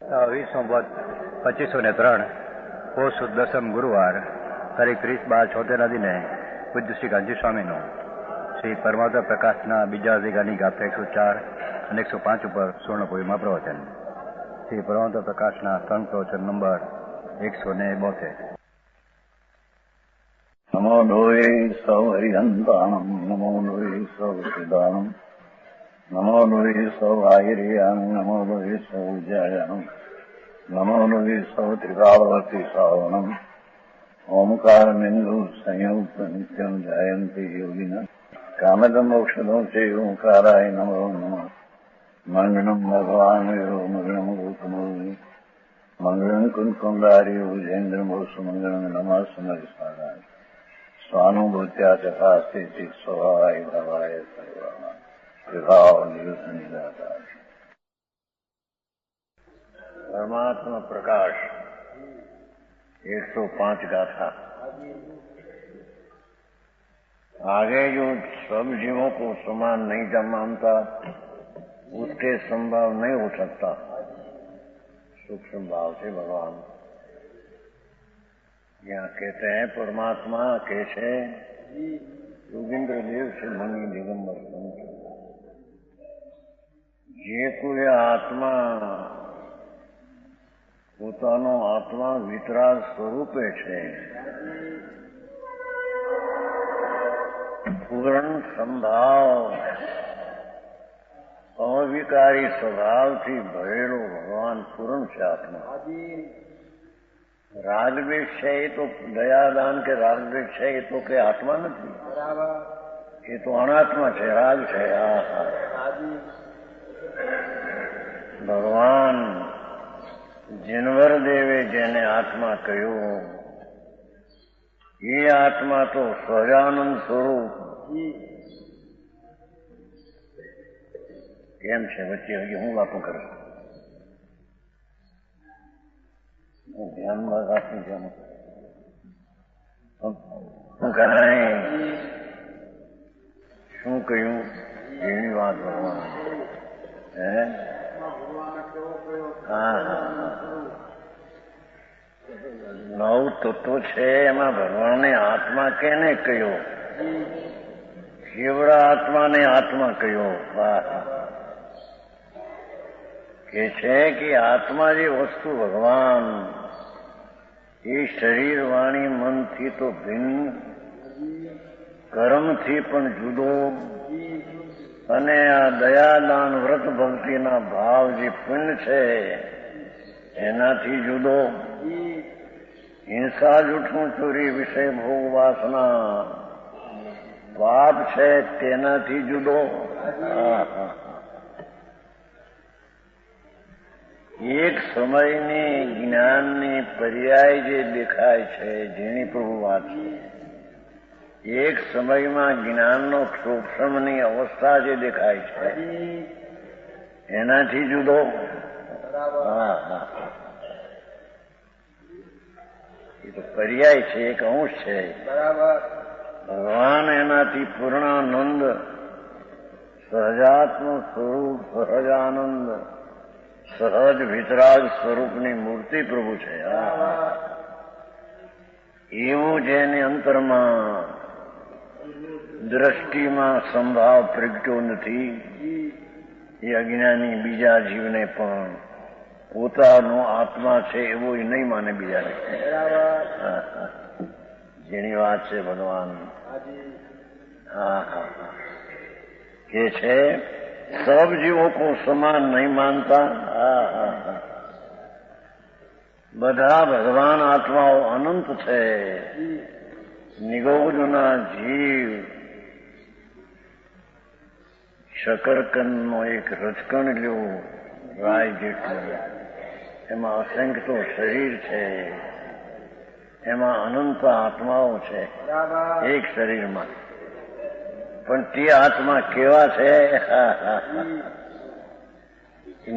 વિશ્વભત 2503 પોષ સુદ દસમ ગુરુવાર તારીખ 30/12/76 દિને પૂજ્ય શ્રી ગાંધી સ્વામીનું શ્રી પરમાત્મા પ્રકાશના બીજા અધિકારની ગાથા 104 અને 105 ઉપર સ્વર્ણપુરીમાં પ્રવચન. શ્રી પરમાત્મા પ્રકાશના સંત પ્રવચન નંબર 172. નમો લોહે સૌ હરિહંતાણમ, નમો લોહે સૌ સિદ્ધાણમ, નમો લોહે સૌ આયર્યામ, નમો લોહે સૌ જયામ, નમો લોહે સૌ ત્રિકાળવર્તી સાવનમ, ઓમકાર બિંદુ સંયુક્ત નિત્યમ જાયંતી યોગિના કામદમ ઔષધો છે ઓંકારાય નમો નમઃ. મંગળમ ભગવાન મંગળમ ગૌતમોની મંગળમ કુંકુંડારી ઉજેન્દ્રમો સુમંગળમ નમઃ સમરિસ્મરાય સ્વાનુભૂત્યા ચકાસ્તે ચિત સ્વભાવાય ભવાય સર્વમાં વિભાવ નિદાતા. પરમાત્મા प्रकाश 105 गाथा. आगे जो सब जीवों को समान नहीं मानता उसके संभाव नहीं हो सकता. सूक्ष्म भाव से भगवान यहाँ कहते हैं परमात्मा कैसे योगेंद्र देव से मनी दिगंबर संत જે કોઈ આત્મા પોતાનો આત્મા વિતરાગ સ્વરૂપે છે, પૂર્ણ સંભાવ અવિકારી સ્વભાવથી ભરેલો ભગવાન પૂર્ણ છે આત્મા. રાગદ્વેષ છે એ તો દયાદાન કે રાગદ્વેષ છે એ તો કે આત્મા નથી, એ તો અનાત્મા છે, રાગ છે. ભગવાન જીનવર દેવે જેને આત્મા કહ્યું એ આત્મા તો સહજાનંદ સ્વરૂપ કેમ છે? વચ્ચે હજી હું વાતો કરું ધ્યાનમાં રાખું છું. શું કરાય શું કહ્યું એની વાત ભગવાન નવ તત્વો છે એમાં ભગવાને આત્મા કેને કહ્યો? કેવડા આત્માને આત્મા કહ્યો. કે છે કે આત્મા જે વસ્તુ ભગવાન એ શરીર વાણી મનથી તો ભિન્ન, કર્મથી પણ જુદો, અને આ દયાદાન વ્રત ભક્તિના ભાવ જે પુણ્ય છે એનાથી જુદો, હિંસા જૂઠું ચોરી વિષય ભોગ વાસના પાપ છે તેનાથી જુદો. એક સમયની જ્ઞાનની પર્યાય જે દેખાય છે જેની પ્રભુ વાત છે, એક સમયમાં જ્ઞાનનો સૂક્ષ્મની અવસ્થા જે દેખાય છે એનાથી જુદો. એ તો પર્યાય છે, એક અંશ છે. ભગવાન એનાથી પૂર્ણાનંદ સહજાત્મ સ્વરૂપ, સહજાનંદ, સહજ વિતરાગ સ્વરૂપની મૂર્તિ પ્રભુ છે. એવું જેને અંતરમાં દ્રષ્ટિમાં સંભાવ પ્રગટ્યો નથી એ અજ્ઞાની બીજા જીવને પણ પોતાનો આત્મા છે એવો એ નહીં માને બીજાને. જેની વાત છે ભગવાન કે છે सब जीवों को समान नहीं मानता. બધા ભગવાન આત્માઓ અનંત છે. નિગોજના જીવ શકરકંદનો એક રચકણ લ્યો રાય જેટલું, એમાં અસંખ્ય શરીર છે, એમાં અનંત આત્માઓ છે એક શરીરમાં. પણ તે આત્મા કેવા છે?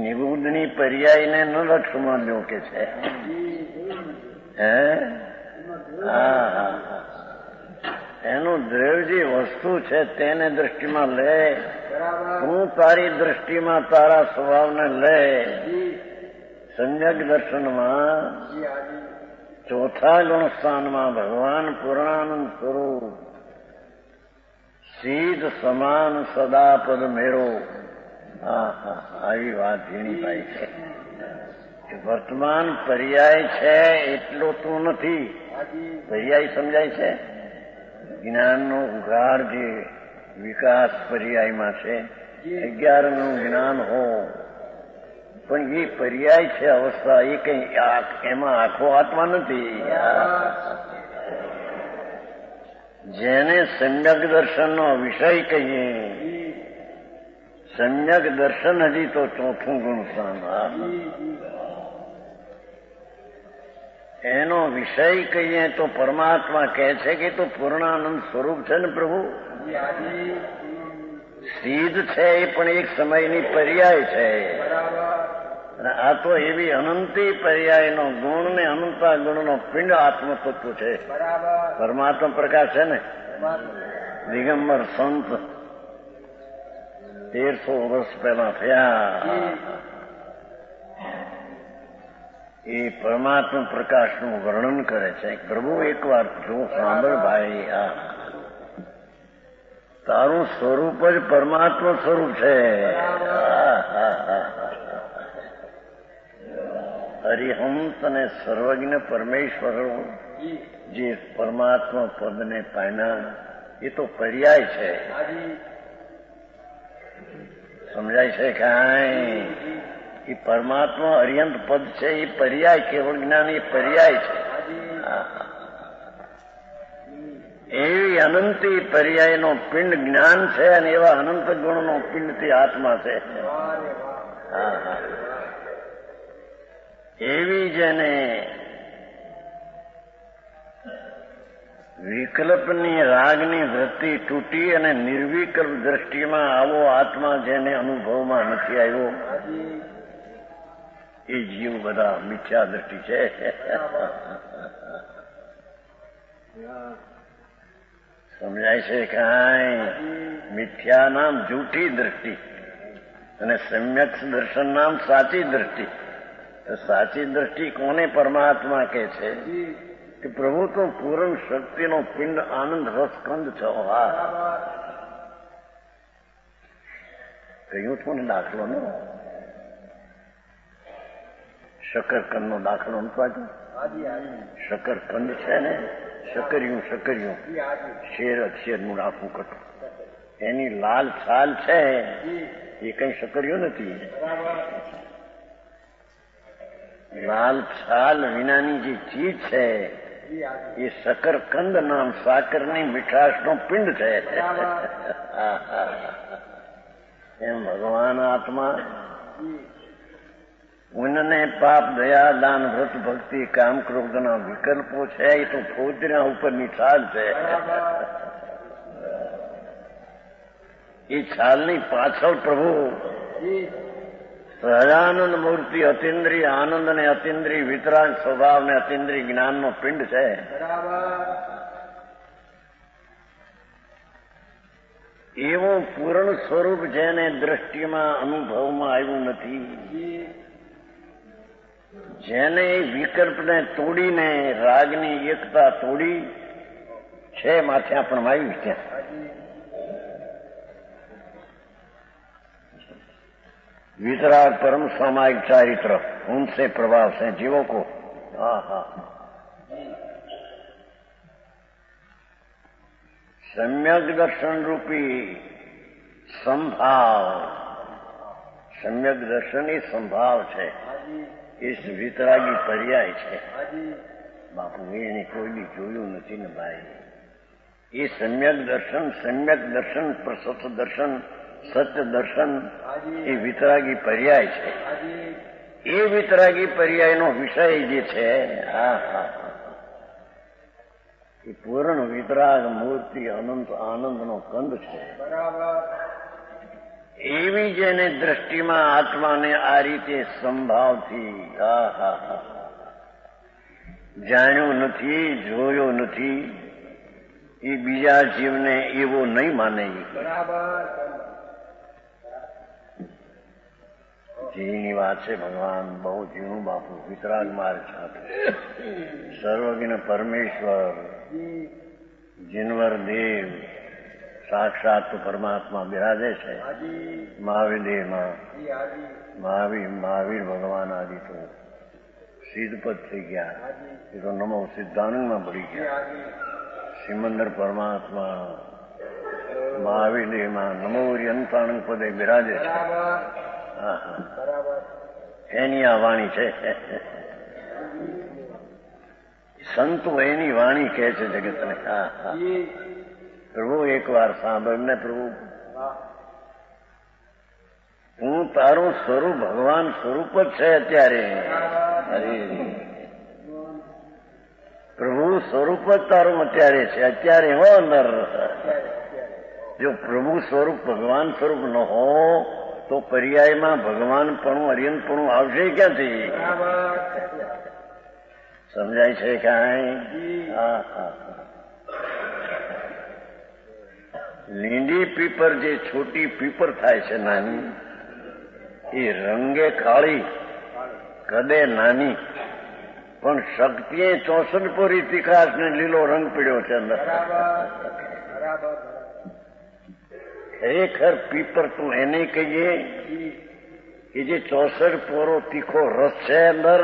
નિબુદ્ધની પર્યાયને ન લક્ષમાં લો કે છે. એનું દ્રવ્ય જે વસ્તુ છે તેને દ્રષ્ટિમાં લે, તું તારી દ્રષ્ટિમાં તારા સ્વભાવને લે સમ્યક દર્શનમાં ચોથા ગુણ સ્થાનમાં ભગવાન પૂર્ણાનંદ સ્વરૂપ સીધ સમાન સદા પદ મેળો. આવી વાત ઝીણીભાઈ છે. વર્તમાન પર્યાય છે એટલો તો નથી. પર્યાય સમજાય છે? જ્ઞાનનો ઉઘાડ જે વિકાસ પર્યાયમાં છે, 11નું જ્ઞાન હો, પણ એ પર્યાય છે અવસ્થા. એ કઈ એમાં આખો આત્મા નથી. જેને સમ્યક દર્શનનો વિષય કહીએ, સમ્યક દર્શન હજી તો ચોથું ગુણ સ્થાન. એનો વિષય કહીએ તો પરમાત્મા કહે છે કે તો પૂર્ણાનંદ સ્વરૂપ છે ને પ્રભુ. સિદ્ધ છે એ પણ એક સમયની પર્યાય છે. આ તો એવી અનંતી પર્યાયનો ગુણ ને અનંતા ગુણનો પિંડ આત્મતત્વ છે. પરમાત્મા પ્રકાશ છે ને. દિગંબર સંત 1300 વર્ષ પહેલા થયા. એ પરમાત્મા પ્રકાશનું વર્ણન કરે છે. પ્રભુ એકવાર જો સાંભળ ભાઈ, તારું સ્વરૂપ જ પરમાત્મા સ્વરૂપ છે. હરિહંસ અને સર્વજ્ઞ પરમેશ્વર જે પરમાત્મા પદને પામ્યા એ તો પર્યાય છે. સમજાય છે કાંઈ? એ પરમાત્મા અર્યંત પદ છે એ પર્યાય, કેવળ જ્ઞાન એ પર્યાય છે. એવી અનંતી પર્યાયનો પિંડ જ્ઞાન છે અને એવા અનંત ગુણનો પિંડથી આત્મા છે. એવી જેને વિકલ્પની રાગની વૃત્તિ તૂટી અને નિર્વિકલ્પ દ્રષ્ટિમાં આવો આત્મા જેને અનુભવમાં નથી આવ્યો, એ જીવ બધા મિથ્યા દ્રષ્ટિ છે. સમજાય છે કાંઈ? મિથ્યા નામ જૂઠી દ્રષ્ટિ અને સમ્યક દર્શન નામ સાચી દ્રષ્ટિ. તો સાચી દ્રષ્ટિ કોને પરમાત્મા કહે છે કે પ્રભુ તો પૂર્ણ શક્તિનો પિંડ આનંદ રસકંદ છો. કહ્યું છું ને દાખલો ને, શકરકંદનો દાખલો નતો. શકરકંદ છે ને, શકર્યું શેર અક્ષરનું આખું કટું, એની લાલ છાલ છે એ કઈ શકર્યું નથી. લાલ છાલ વિનાની જે ચીજ છે એ શકરકંદ નામ સાકરની મીઠાશનો પિંડ છે. એમ ભગવાન આત્મા પુણ્યને પાપ દયા દાન વ્રત ભક્તિ કામ ક્રોધના વિકલ્પો છે એ તો ફોજના ઉપરની છાલ છે. એ છાલની પાછળ પ્રભુ સહજાનંદ મૂર્તિ અતિન્દ્રિય આનંદ ને અતિન્દ્રિય વિતરાગ સ્વભાવ ને અતિન્દ્રિય જ્ઞાનનો પિંડ છે. એવું પૂર્ણ સ્વરૂપ જેને દ્રષ્ટિમાં અનુભવમાં આવ્યું નથી, જેને વિકલ્પને તોડીને રાગની એકતા તોડી છે, માથે આપણને આવ્યું ત્યાં. वितराग परम सामायिक चारित्र उनसे प्रभाव से जीवों को सम्यक दर्शन रूपी संभाव, सम्यक दर्शन ही संभाव है. इस वितरागी पर्याय है. बापू એને કોઈ બી જોયું નથી ને ભાઈ. એ सम्यक दर्शन प्रसत दर्शन સત્ય દર્શન એ વિતરાગી પર્યાય છે. એ વિતરાગી પર્યાયનો વિષય જે છે એ પૂર્ણ વિતરાગ મૂર્તિ અનંત આનંદનો કંદ છે. એવી જેને દ્રષ્ટિમાં આત્માને આ રીતે સંભાવથી જાણ્યો નથી, જોયો નથી, એ બીજા જીવને એવો નહીં માને. જીની વાત છે ભગવાન બહુ જીણું બાપુ વિતરાગ માર્ગ સાથે સર્વજ્ઞ પરમેશ્વર જીનવર દેવ સાક્ષાત પરમાત્મા બિરાજે છે મહાવીર દેહમાં મહાવીર ભગવાન આદિ તો સિદ્ધપદ થઈ ગયા એ તો નમો સિદ્ધાનંદમાં પડી ગયા સિમંદર પરમાત્મા મહાવીર દેહમાં નમો અંતાનંદ પદે બિરાજે છે એની આ વાણી છે સંતો એની વાણી કહે છે જગતને પ્રભુ એકવાર સાંભળને પ્રભુ હું તારું સ્વરૂપ ભગવાન સ્વરૂપ જ છે અત્યારે અરે પ્રભુ સ્વરૂપ જ તારું અત્યારે છે અત્યારે હો અંદર જો પ્રભુ સ્વરૂપ ભગવાન સ્વરૂપ ન હો તો પર્યાયમાં ભગવાનપણું અરિયંતપણું આવશે ક્યાંથી સમજાય છે કાંઈ લીંડી પીપર જે છોટી પીપર થાય છે નાની એ રંગે કાળી કદે નાની પણ શક્તિએ 64 પોરી તીખાશ ને લીલો રંગ પીડ્યો છે અંદર ખરેખર પીપર તો એને કહીએ કે જે 64 પોરો તીખો રસ છે અંદર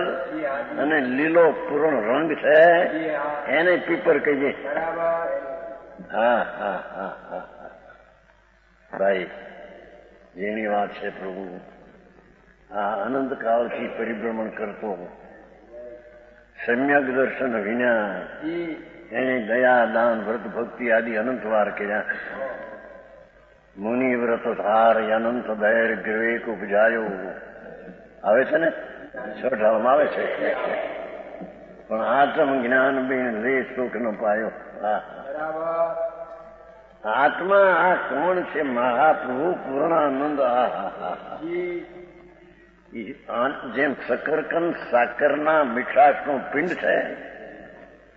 અને લીલો પૂર્ણ રંગ છે એને પીપર કહીએ હા ભાઈ જેની વાત છે પ્રભુ આ અનંતકાળથી પરિભ્રમણ કરતો સમ્યક દર્શન વિના એને દયા દાન વ્રત ભક્તિ આદિ અનંત વાર કર્યા મુનિ વ્રત ધાર અનંત દૈર ગ્રેક ઉપજાયો આવે છે ને છઠામાં આવે છે પણ આત્મ જ્ઞાન બિન લે સુખ ન પાયો આત્મા આ કોણ છે મહાપ્રભુ પૂર્ણાનંદ જેમ શકરકંદ સાકરના મીઠાશનું પિંડ છે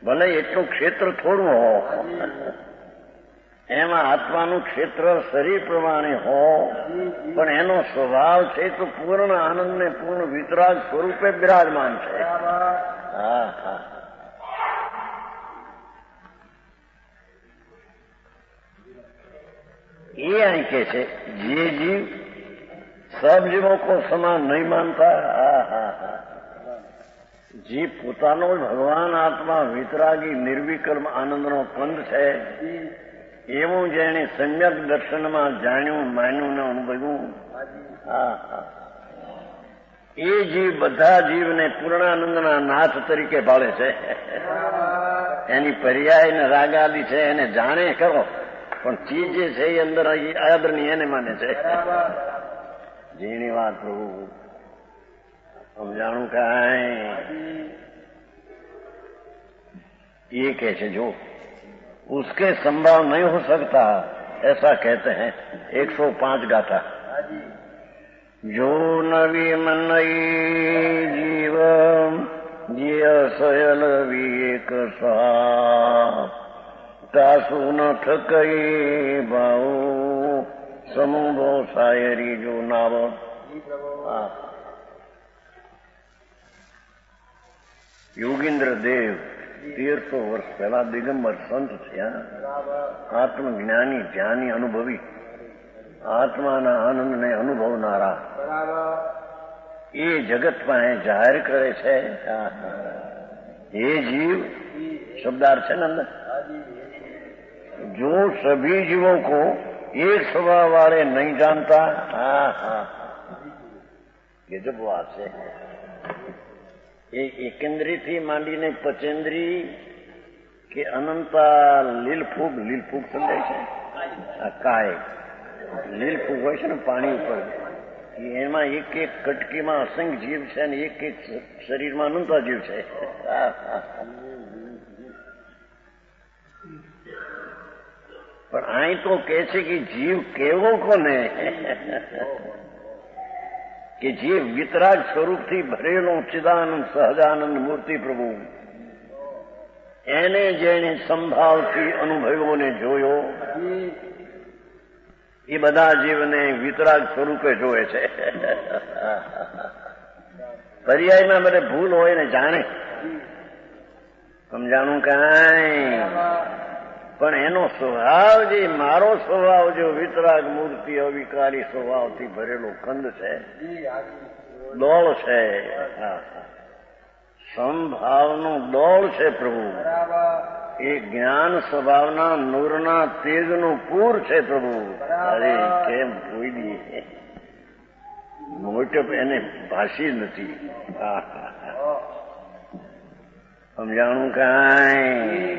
ભલે એટલું ક્ષેત્ર થોડું હો એમાં આત્માનું ક્ષેત્ર શરીર પ્રમાણે હો પણ એનો સ્વભાવ છે તો પૂર્ણ આનંદ ને પૂર્ણ વિતરાગ સ્વરૂપે બિરાજમાન છે ये અહીં કે છે જે જીવ सब जीवों को समान नहीं मानता जीव પોતાનો ભગવાન આત્મા વિતરાગી નિર્વિકલ્પ આનંદનો કંદ છે એવું જેણે સમ્યક દર્શનમાં જાણ્યું માન્યું ને અનુભવ્યું એ જીવ બધા જીવને પૂર્ણાનંદના નાથ તરીકે ભાળે છે એની પર્યાય ને રાગાદી છે એને જાણે કરો પણ ચીજ જે છે એ અંદર આદરણી એને માને છે જેની વાત પ્રભુ સમજાણું કાંઈ ये कहते जो उसके संभाव नहीं हो सकता ऐसा कहते हैं 105 गाथा जो नवी मनई जीव जिय सयल विवेक सा तासु न ठकई भाऊ સમૂહો શાયરી જો નાવ યોગીન્દ્ર દેવ 1300 વર્ષ પહેલા દિગંબર સંત થયા આત્મજ્ઞાની જ્ઞાની અનુભવી આત્માના આનંદને અનુભવનારા એ જગતમાં જાહેર કરે છે એ જીવ શબ્દાર્થ છે ને અંદર જો સભી જીવો કો एक स्वभाव वाले नहीं जानता गजब વાત છે એ એકેન્દ્રી થી માંડીને પચેન્દ્રી કે અનંતા લીલફૂગ સમજાય છે આ કાય લીલફૂગ હોય છે ને પાણી ઉપર એમાં એક એક કટકીમાં અસંખ્ય જીવ છે અને એક એક શરીરમાં અનંતા જીવ છે પણ અહીં તો કહે છે કે જીવ કેવો કોને કે જીવ વિતરાગ સ્વરૂપથી ભરેલો ચિદાનંદ સહજાનંદ મૂર્તિ પ્રભુ એને જેને સંભાવથી અનુભવ્યો ને જોયો એ બધા જીવને વિતરાગ સ્વરૂપે જોવે છે. પર્યાયમાં બધે ભૂલ હોય ને જાણે, સમજાણું કાંઈ, પણ એનો સ્વભાવ જે મારો સ્વભાવ જો વિતરાગ મૂર્તિ અવિકારી સ્વભાવથી ભરેલો કંદ છે, દોળ છે, સમભાવનું દોળ છે પ્રભુ. એ જ્ઞાન સ્વભાવના નૂરના તેજનું પૂર છે પ્રભુ. અરે કેમ કોઈ દી મોટપ એને ભાષી નથી. સમજાણું કાંઈ,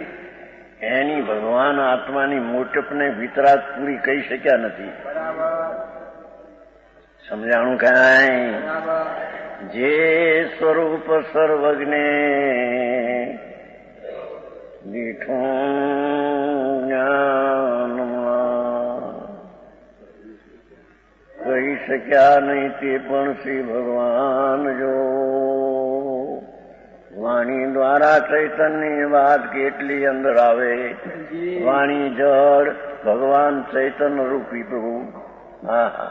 એની ભગવાન આત્માની મોટપને વિતરાગ પૂરી કહી શક્યા નથી. સમજાણું કાંઈ, જે સ્વરૂપ સર્વજ્ઞે દીઠું જ્ઞાનમાં કહી શક્યા નહીં તે પણ શ્રી ભગવાન જો. વાણી દ્વારા ચૈતન્યની વાત કેટલી અંદર આવે. વાણી જળ, ભગવાન ચૈતન્ય રૂપી પ્રભુ. હા,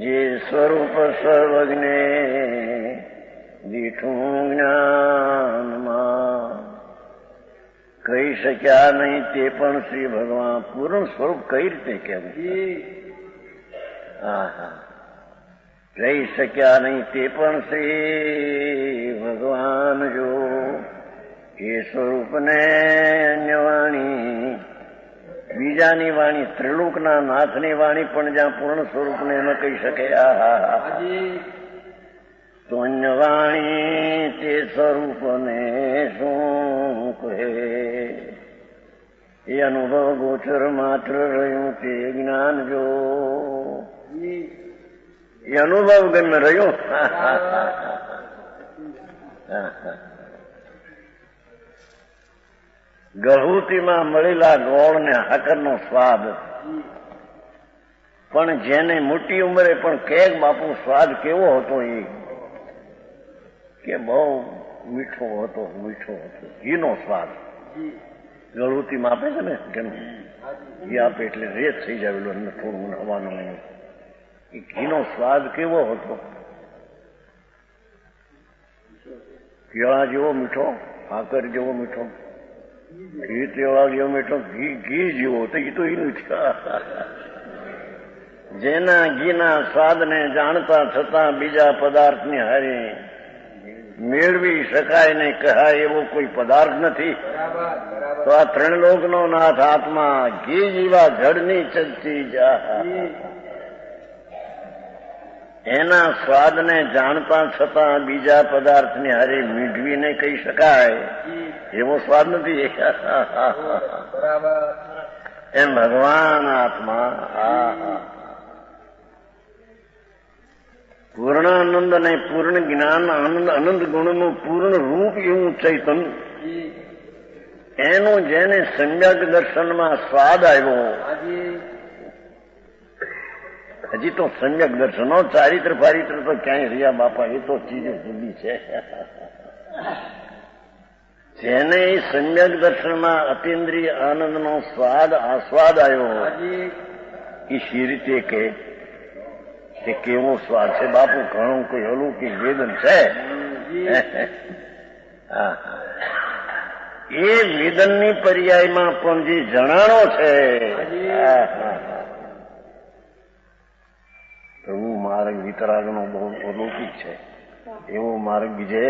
જે સ્વરૂપ સર્વજ્ઞે દીઠું જ્ઞાનમાં કહી શક્યા નહીં તે પણ શ્રી ભગવાન. પૂર્ણ સ્વરૂપ કઈ રીતે કહેવું? હા, કહી શક્યા નહીં તે પણ શ્રી ભગવાન જો. એ સ્વરૂપને અન્ય વાણી, બીજાની વાણી, ત્રિલોકના નાથની વાણી પણ જ્યાં પૂર્ણ સ્વરૂપને ન કહી શકે. તો અન્ય વાણી તે સ્વરૂપને શું કહે? એ અનુભવ ગોચર માત્ર રહ્યું તે જ્ઞાન જો. એ અનુભવ ગમ્ય રહ્યો. ગહૂતીમાં મળેલા ગોળ ને હાકરનો સ્વાદ, પણ જેને મોટી ઉંમરે પણ કેક બાપુ સ્વાદ કેવો હતો, એ કે બહુ મીઠો હતો, મીઠો હતો. ઘીનો સ્વાદ ગળુતીમાં આપે છે ને, કેમ ઘી આપે એટલે રેત થઈ જાવેલો અંદર થોડું હવાનું. એ ઘીનો સ્વાદ કેવો હતો? કેળા જેવો મીઠો, હાકર જેવો મીઠો, ઘી તેવા જેવો મીઠો, ઘી જેવો તો એ તો એનું છે. જેના ઘીના સ્વાદને જાણતા છતાં બીજા પદાર્થની હારી મેળવી શકાય ને કહાય એવો કોઈ પદાર્થ નથી. તો આ ત્રણ લોકનો નાથ આત્મા ઘી જેવા જળની ચલતી જા, એના સ્વાદને જાણતા છતાં બીજા પદાર્થની હારી મીઠવીને કહી શકાય એવો સ્વાદ નથી. એમ ભગવાન આત્મા પૂર્ણ આનંદ અને પૂર્ણ જ્ઞાન આનંદ અનંત ગુણનું પૂર્ણ રૂપ એવું ચૈતન, એનું જેને સમ્યક દર્શનમાં સ્વાદ આવ્યો. હજી તો સમ્યક દર્શનો ચારિત્ર પારિત્ર તો ક્યાંય રહ્યા બાપા, એ તો ચીજ જુદી છે. જેને એ સમ્યક દર્શનમાં અતિન્દ્રિય આનંદનો સ્વાદ આસ્વાદ આવ્યો, એ શી રીતે કે કેવો સ્વાદ છે બાપુ? ઘણું કોઈ અલૌકિક વેદન છે. એ વેદનની પર્યાયમાં પણ જે જણાણો છે, પ્રભુ માર્ગ વિતરાગનો બહુ અલૌકિક છે. એવો માર્ગ બીજે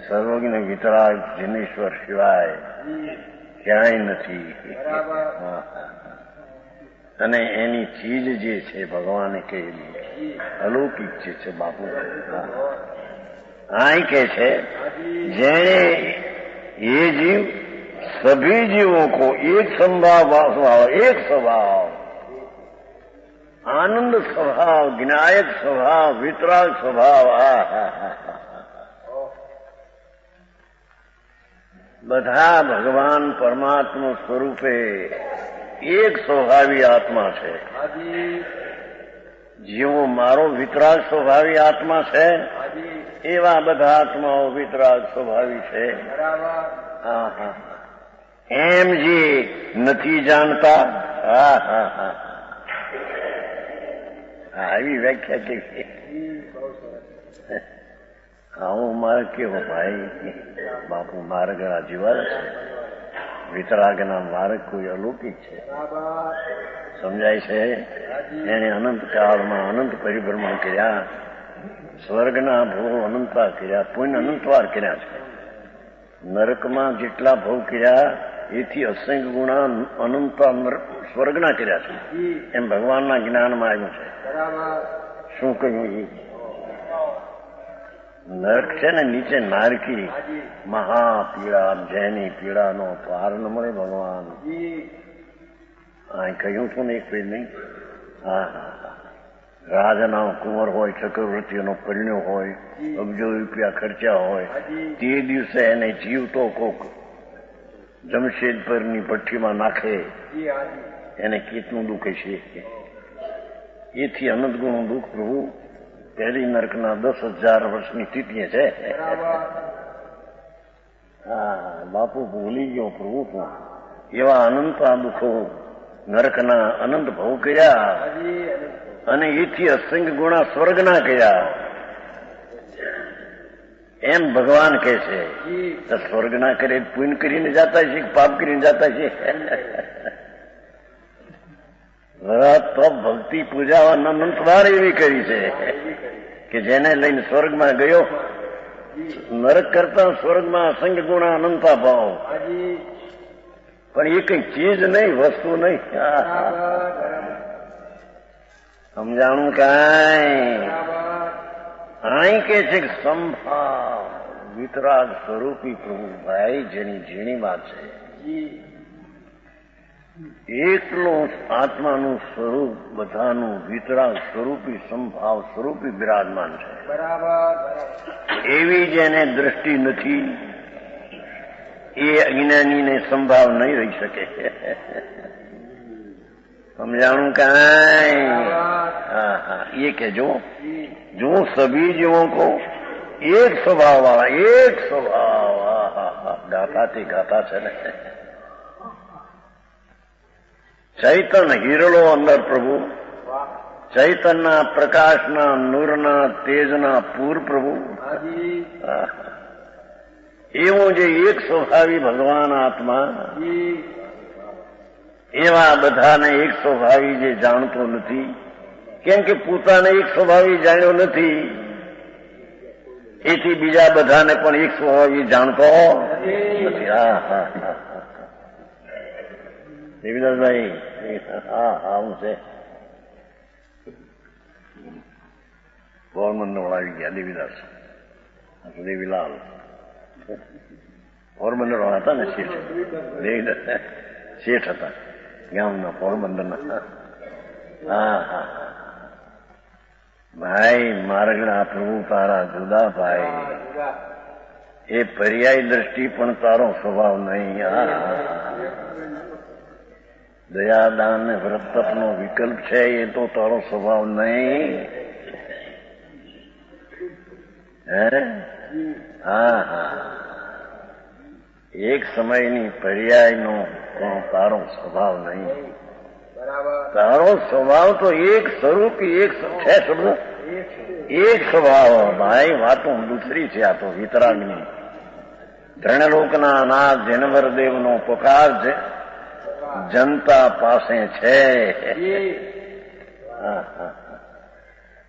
સર્વજ્ઞ વિતરાગ જનેશ્વર સિવાય ક્યાંય નથી. અને એની ચીજ જે છે ભગવાને કહેલી અલૌકિક છે બાપુ. આ કે છે જેણે ये जीव सभी जीवों को एक संभाव, एक स्वभाव, आनंद स्वभाव, ज्ञायक स्वभाव, वितराग स्वभाव, બધા ભગવાન પરમાત્મા સ્વરૂપે એક સ્વભાવી આત્મા છે. જેવો મારો વિતરાગ સ્વભાવી આત્મા છે, એવા બધા આત્માઓ વિતરાગ સ્વભાવી છે. એમ જે નથી જાણતા, આવી વ્યાખ્યા કેવી? આવો માર્ગ કેવો ભાઈ? બાપુ માર્ગના જીવન છે. વિતરાગના માર્ગ કોઈ અલૌકિક છે. સમજાય છે? એને અનંત કાળમાં અનંત પરિભ્રમણ કર્યા, સ્વર્ગના ભોગ અનંતવાર કર્યા, પુણ્ય અનંતવાર કર્યા છે. નરકમાં જેટલા ભોગ કર્યા એથી અસંખ્ય ગુણા અનંતવાર સ્વર્ગના કર્યા છે. એમ ભગવાનના જ્ઞાનમાં આવ્યું છે. શું કહ્યું? નરક છે ને નીચે નારકી મહાપીડા, જેની પીડાનો પાર ન મળે ભગવાન. આ કહ્યું છું ને એક પેજ નહીં? હા હા. રાજાના કુંવર હોય, ચક્રવર્તીનો પરિણ્યો હોય, અબજો રૂપિયા ખર્ચ્યા હોય, તે દિવસે એને જીવતો કોક જમશેદપુરની ભઠ્ઠીમાં નાખે, એને કેટલું દુઃખ છે. એથી અનંત ગુણું દુઃખ પ્રભુ પહેલી નરકના 10,000 વર્ષની સ્થિતિ છે. હા, બાપુ ભૂલી ગયો પ્રભુ તું. એવા અનંત દુઃખો નરકના અનંત ભવ કર્યા અને એથી અસંખ્ય ગુણા સ્વર્ગના કર્યા. એમ ભગવાન કહે છે. તો સ્વર્ગના કરે પુણ્ય કરીને જતા છે, પાપ કરીને જતા છે? તો ભક્તિ પૂજા અનંતવાર એવી કરી છે કે જેને લઈને સ્વર્ગમાં ગયો. નરક કરતા સ્વર્ગમાં અસંખ્ય ગુણા અનંતા ભાવ, પણ એ કઈ ચીજ નહીં, વસ્તુ નહીં. સમજાણું કાંઈ? અહીં કે છે કે સંભાવ વિતરાગ સ્વરૂપી પ્રભુ ભાઈ જેની ઝીણી વાત છે. એકલું આત્માનું સ્વરૂપ બધાનું વિતરાગ સ્વરૂપી સંભાવ સ્વરૂપી બિરાજમાન છે. એવી જેને દ્રષ્ટિ નથી એ અજ્ઞાનીને સંભાવ નહીં રહી શકે. समझाणु काई? हाँ हाँ, ये के जो सभी जीवों को एक स्वभाव वाला, एक स्वभाव, गाता थी गाता चले. चैतन्य हीरलो अंदर प्रभु, चैतन्य प्रकाशना नूરના તેજના પૂર પ્રભુ, એવો જે એક સ્વભાવી ભગવાન આત્મા, એવા બધાને એક સ્વભાવી જે જાણતો નથી, કેમ કે પોતાને એક સ્વભાવી જાણ્યો નથી, એથી બીજા બધાને પણ એક સ્વભાવી જાણતો નથી. હા હા હા, દેવીદાસભાઈ, હા હા, હું છે પોરબંદર આવી ગયા દેવીદાસ, દેવીલાલ પોરબંદર વાળા હતા ને, શેઠ દેવીદાસ શેઠ હતા ગામના પોરબંદરના. હા હા ભાઈ, માર્ગના પ્રભુ તારા જુદા ભાઈ, એ પર્યાય દ્રષ્ટિ પણ તારો સ્વભાવ નહીં. દયાદાન ને વ્રતપનો વિકલ્પ છે, એ તો તારો સ્વભાવ નહીં. હે? હા હા, એક સમયની પર્યાયનો તારો સ્વભાવ નહીં. તારો સ્વભાવ તો એક સ્વરૂપી, એક છે શબ્દ, એક સ્વભાવ. ભાઈ વાતો દૂસરી છે, આ તો વિતરાગની. ધરણલોકના નાથ જનવરદેવનો પકાર જનતા પાસે છે.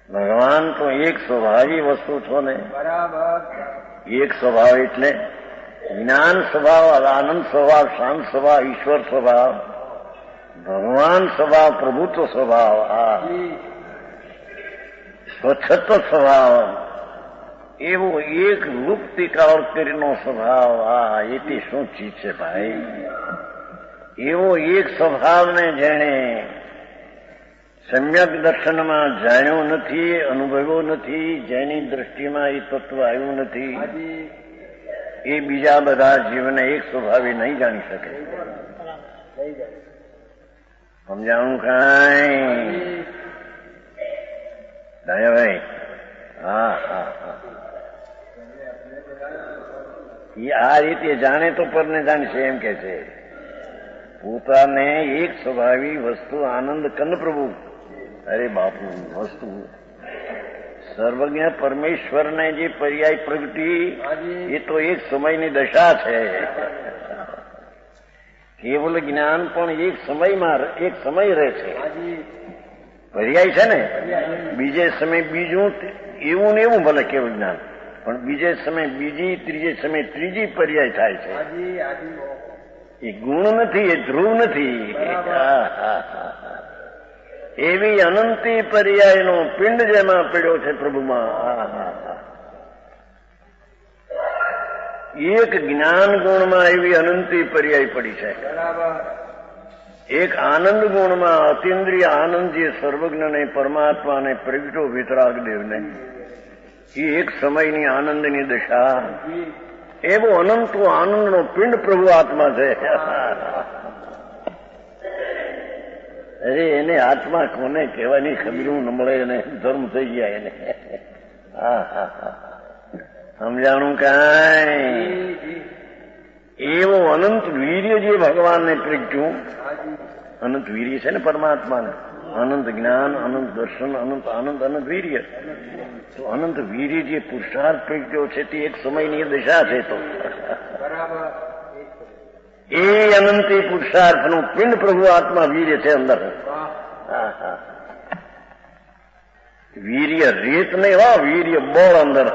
ભગવાન તો એક સ્વભાવી વસ્તુ છો ને. એક સ્વભાવ એટલે જ્ઞાન સ્વભાવ, આનંદ સ્વભાવ, શાંત સ્વભાવ, ઈશ્વર સ્વભાવ, ભગવાન સ્વભાવ, પ્રભુત્વ સ્વભાવ, સ્વચ્છત્વ સ્વભાવ, એવો એક લુપ્તિકાળ કરીનો સ્વભાવ. એથી શું ચીજ છે ભાઈ? એવો એક સ્વભાવને જેણે સમ્યક દર્શનમાં જાણ્યો નથી, અનુભવ્યો નથી, જેની દ્રષ્ટિમાં એ તત્વ આવ્યું નથી, એ બીજા બધા જીવને એક સ્વભાવી નહીં જાણી શકે. સમજાણું કાંઈ? દયાભાઈ, હા હા હા, એ આ રીતે જાણે તો પરને જાણશે, એમ કે છે. પોતાને એક સ્વભાવી વસ્તુ આનંદ કંદ પ્રભુ અરે બાપુ, વસ્તુ સર્વજ્ઞ પરમેશ્વરને જે પર્યાય પ્રગટી એ તો એક સમયની દશા છે. કેવલ જ્ઞાન પણ એક સમયમાં એક સમય રહે છે. પર્યાય છે ને, બીજે સમય બીજું એવું ને એવું ભલે કેવલ જ્ઞાન, પણ બીજે સમય બીજી, ત્રીજે સમય ત્રીજી પર્યાય થાય છે. એ ગુણ નથી, એ ધ્રુવ નથી. એવી અનંતી પર્યાયનો પિંડ જેમાં પડ્યો છે પ્રભુમાં. એક જ્ઞાન ગુણમાં એવી અનંતી પર્યાય પડી છે. એક આનંદ ગુણમાં અતિન્દ્રિય આનંદ જે સર્વજ્ઞને પરમાત્માને પ્રગટો વિતરાગદેવને, એ એક સમયની આનંદની દશા. એવો અનંતો આનંદનો પિંડ પ્રભુ આત્મા છે. અરે એને આત્મા કોને કહેવાની ખબરું ન મળે, એને ધર્મ થઈ ગયા એને. સમજાણું કાંઈ? એવો અનંત વીર્ય જે ભગવાનને પ્રગટ્યું, અનંત વીર્ય છે ને પરમાત્માને, અનંત જ્ઞાન, અનંત દર્શન, અનંત આનંદ, અનંત વીર્ય. તો અનંત વીર્ય જે પુરુષાર્થ પ્રગટ્યો છે તે એક સમયની દશા છે. તો એ અનંતી પુરુષાર્થનું પિંડ પ્રભુ આત્મા વીર્ય છે અંદર. વીર્ય રીત નહીં, હો, વીર્ય બળ અંદર.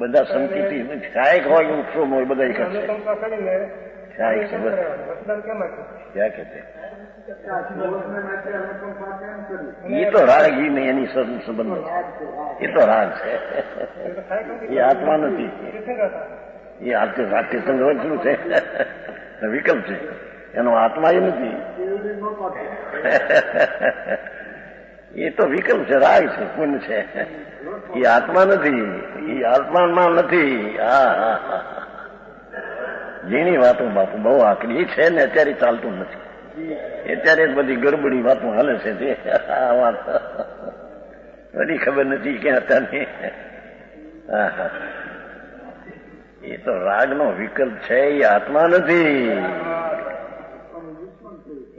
બધા સંકેતી કાયક હોય વૃક્ષો હોય બધા કરશે. ક્યાં કે એ તો રાગ ઈ નહીં, એની સંબંધ છે. એ તો રાગ છે, એ આત્મા નથી. એ તીર્થંકર શું છે? વિકલ્પ છે, એનો આત્મા એ નથી. એ તો વિકલ્પ છે, રાગ છે, પુણ્ય છે. એ આત્મા નથી, એ આત્મામાં નથી. જેની વાતો બાપુ બહુ આકરી છે ને, અત્યારે ચાલતું નથી. અત્યારે બધી ગરબડી વાતો હાલે છે. તે આ વાત બધી ખબર નથી ક્યાં હતા. એ તો રાગનો વિકલ્પ છે, એ આત્મા નથી.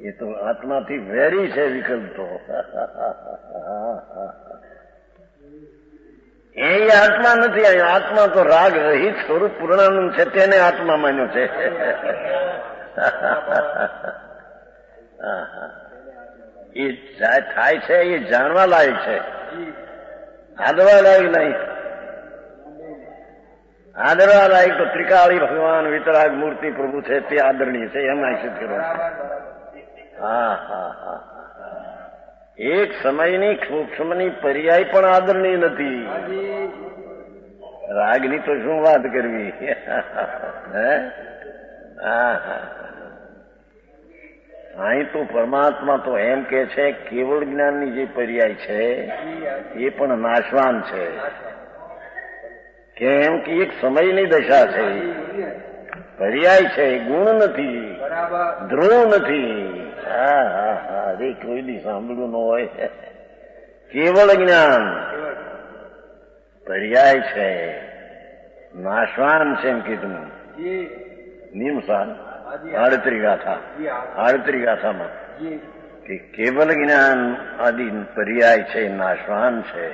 એ તો આત્માથી વેરી છે વિકલ્પ. તો એ આત્મા નથી. આત્મા તો રાગ રહિત સ્વરૂપ પૂર્ણાનંદ છે, તેને આત્મા માન્યો છે. એ થાય છે, એ જાણવા લાયક છે, આદરવા લાયક નહીં. આદરવા લાયક તો ત્રિકાળી ભગવાન વિતરાગ મૂર્તિ પ્રભુ છે, તે આદરણીય છે. એમ આશિત કરો. એક સમયની સૂક્ષ્મની પર્યાય પણ આદરણીય નથી. રાગની તો શું વાત કરવી. અહીં તો પરમાત્મા તો એમ કે છે કેવળ જ્ઞાનની જે પર્યાય છે એ પણ નાશવાન છે. કેમ કે એક સમયની દશા છે, પર્યાય છે, ગુણ નથી, ધ્રુવ નથી. અરે કોઈ દી સાંભળ્યું ન હોય. કેવળ જ્ઞાન પર્યાય છે, નાશવાન છે. એમ કીધું નિમસાન 38 ગાથામાં કે કેવલ જ્ઞાન આદિ પર્યાય છે, નાશવાન છે.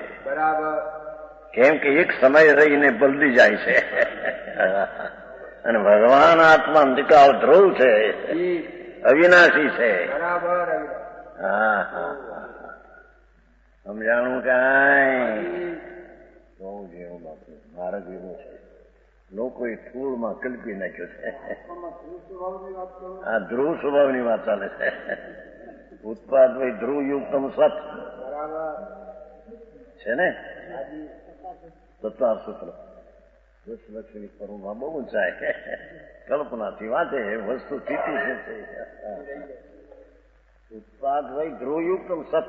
કેમ કે એક સમય રહીને બદલી જાય છે. અને ભગવાન આત્મા અંતકાળ ધ્રુવ છે, અવિનાશી છે. સમજાણું કાંઈ? બહુ જેવું બાપુ માર્ગ એવો છે. લોકોએ થૂળમાં કલ્પી નાખ્યો છે. આ ધ્રુવ સ્વભાવની વાત ચાલે છે. ઉત્પાદ વય ધ્રુવ યુક્તમ સત છે ને, સત્તાર સૂત્ર લક્ષ્મી સ્વરૂપમાં બહુ ઊંચાય. કલ્પનાથી વાંચે, વસ્તુ સ્થિતિ શું છે. ઉત્પાદ વય ધ્રુવ યુક્તમ સત,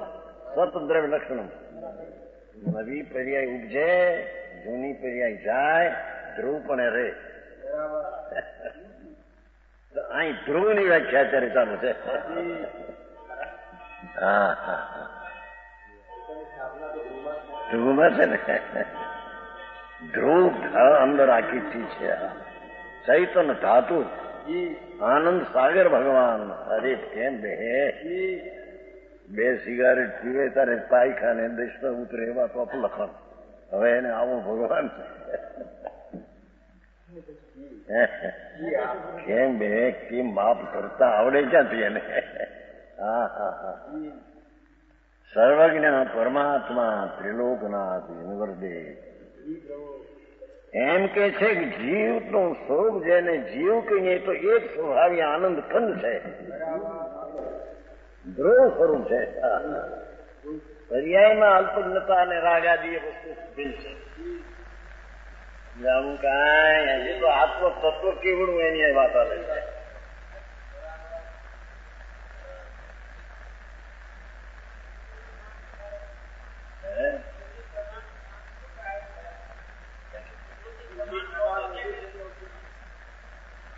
સત દ્રવ્ય લક્ષણમ. નવી પર્યાય ઉપજે, જૂની પર્યાય જાય, ધ્રુવ પણ રે. અહીં ધ્રુવની વ્યાખ્યા અત્યારે ચાલુ છે. ધ્રુવમાં છે ને. ધ્રુવ અંદર આખી ચીજ છે. ચૈતન ધાતુ આનંદ સાગર ભગવાન. અરે કેમ બે સિગારેટ પીવે તારે પાયખાને દશમાં ઉતરે એવા તો લખણ. હવે એને આવું ભગવાન કેમ કેમ માપ કરતા આવડે ક્યાંથી એને? હા હા હા. સર્વજ્ઞ પરમાત્મા ત્રિલોકનાથ યુનિવર્દે એમ કે છે કે જીવનું સ્વરૂપ જેને જીવ કહીએ તો એક સ્વભાવી આનંદ કંદ છે, ધ્રુવ સ્વરૂપ છે. પર્યાયમાં અલ્પજ્ઞતા અને રાગાદી વસ્તુ ભીલ છે. જાણું કાંઈ હજી તો આત્મ તત્વ કેવડું એની વાત આવે છે.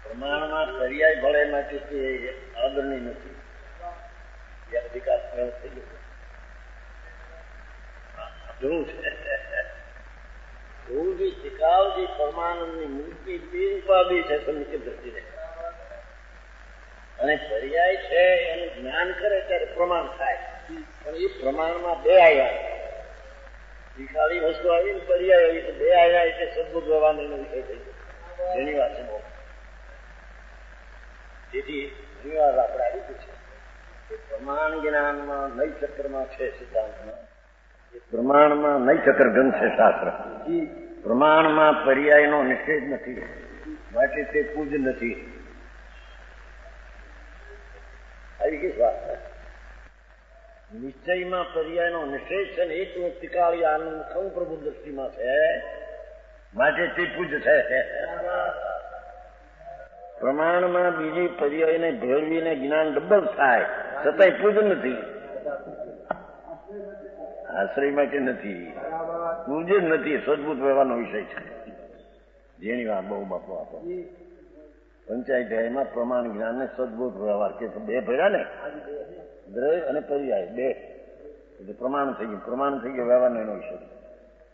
પ્રમાણમાં પર્યાય ભળે માટે આદરની નથી. વિકાસ થઈ ગયો ધ્રુવ છે. ધ્રુવજી શિકાવજી પરમાનંદની મૂર્તિ બે ઉપાધિ છે સમિતિ દ્રષ્ટિને, અને પર્યાય છે એનું જ્ઞાન કરે ત્યારે પ્રમાણ થાય. પણ એ પ્રમાણમાં બે આવ્યા. શિખાળી વસ્તુ આવી ને પર્યાય આવી તો બે આવ્યા એટલે સદબુદ્ધ વ્યવહારનો વિષય થઈ ગયો. જેની વાત છે તેથી ઘણી વાર આપણે આવી છે કે પ્રમાણ જ્ઞાનમાં નઈ ચક્રમાં છે સિદ્ધાંતમાં, પ્રમાણમાં નઈ ચક્ર ગ્રંથ છે શાસ્ત્ર. પ્રમાણમાં પર્યાયનો નિષેધ નથી માટે તે પૂજ નથી. આવી કઈ વાત નિશ્ચયમાં પર્યાયનો નિષેધ છે ને એક વ્યક્તિકાળી આનંદ સૌ પ્રભુ દ્રષ્ટિમાં છે માટે તે પૂજ છે. પ્રમાણમાં બીજી પર્યાયને ભેળવીને જ્ઞાન ડબલ થાય છતાંય પૂજ નથી. આશ્રય માટે નથી, પૂજ જ નથી. સદબુદ્ધ વ્યવહારનો વિષય છે જેની વાત બહુ બાપુ આપો. પંચાયત પ્રમાણ જ્ઞાન ને સદબુદ્ધ વ્યવહાર કે બે ભર્યા ને, દ્રય અને પર્યાય બે એટલે પ્રમાણ થઈ ગયું. પ્રમાણ થઈ ગયો વ્યવહારનો એનો વિષય.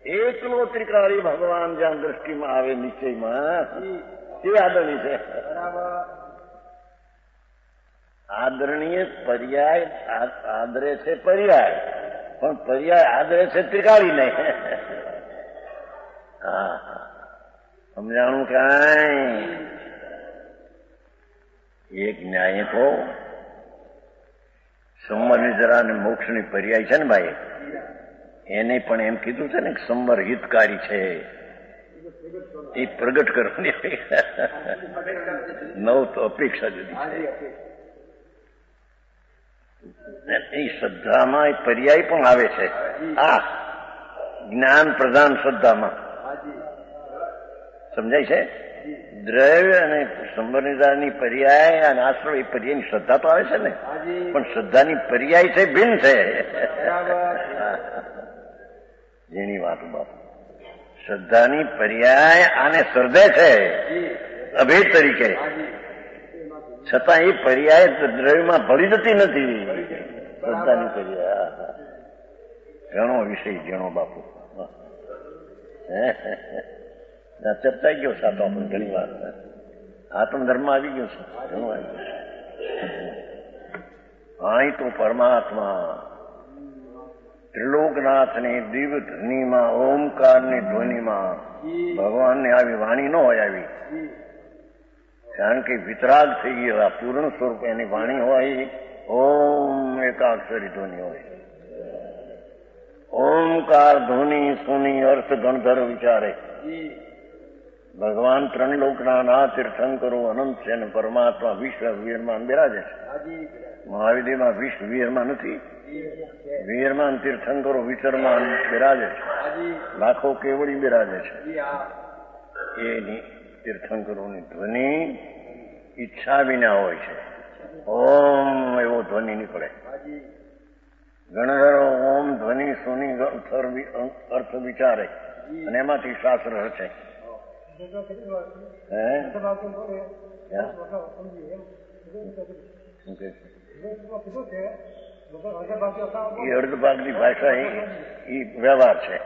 એકલો ત્રિકાળી ભગવાન જ્યાં દ્રષ્ટિમાં આવે નિશ્ચયમાં એ આદરણીય છે. આદરણીય પર્યાય આદરે છે પર્યાય, પણ પર્યાય આદરે છે ત્રિકાળી નહીં. હા સમજાણું કાંઈ? એક ન્યાય તો સંવર નિદ્રા અને મોક્ષની પર્યાય છે ને ભાઈ, એને પણ એમ કીધું છે ને કે સંવર હિતકારી છે એ પ્રગટ કરવાની. નવ તો અપેક્ષા જુદી છે. એ શ્રદ્ધામાં એ પર્યાય પણ આવે છે. આ જ્ઞાન પ્રધાન શ્રદ્ધામાં સમજાય છે. દ્રવ્ય અને સંવર્ણિદાની પર્યાય અને આશ્રય એ પર્યાયની શ્રદ્ધા તો આવે છે ને, પણ શ્રદ્ધાની પર્યાય છે ભિન્ન છે. જેની વાત બાપુ શ્રદ્ધાની પર્યાય આને શ્રદ્ધે છે અભેદ તરીકે, છતાં એ પર્યાય દ્રવ્યમાં ભળી જતી નથી. શ્રદ્ધાની પર્યાય ઘણો વિષય ઘણો બાપુ ચર્ચાઈ ગયો સાતો આપણે ઘણી વાર. આત્મધર્મ આવી ગયો છે ઘણું આવી ગયું. અહીં તો પરમાત્મા ત્રિલોકનાથની દિવ્ય ધ્વનિમાં ઓમકારની ધ્વનિમાં ભગવાનની આવી વાણી ન હોય આવી, કારણ કે વિતરાગ થઈ ગયો. આ પૂર્ણ સ્વરૂપ એની વાણી હોય ઓમ એકાક્ષરી ધ્વનિ હોય. ઓમકાર ધ્વનિ સુની અર્થ ગણધર વિચારે. ભગવાન ત્રણ લોકના નાથ તીર્થંકરો અનંત છે અને પરમાત્મા વિશ્વ વિયરમાં બિરાજે છે. મહાવિદ્યમાં વિશ્વ વિયરમાં નથી, વિયરમાં તીર્થંકરો વિચરમાં બિરાજે છે. લાખો કેવડી બિરાજે છે. એની તીર્થંકરોની ધ્વનિ ઈચ્છા વિના હોય છે. ઓમ એવો ધ્વનિ નીકળે. ગણધરો ઓમ ધ્વનિ સુની અર્થ વિચારે અને એમાંથી શાસ્ત્ર રચે. એ અર્ધભાગની ભાષા એ વ્યવહાર છે.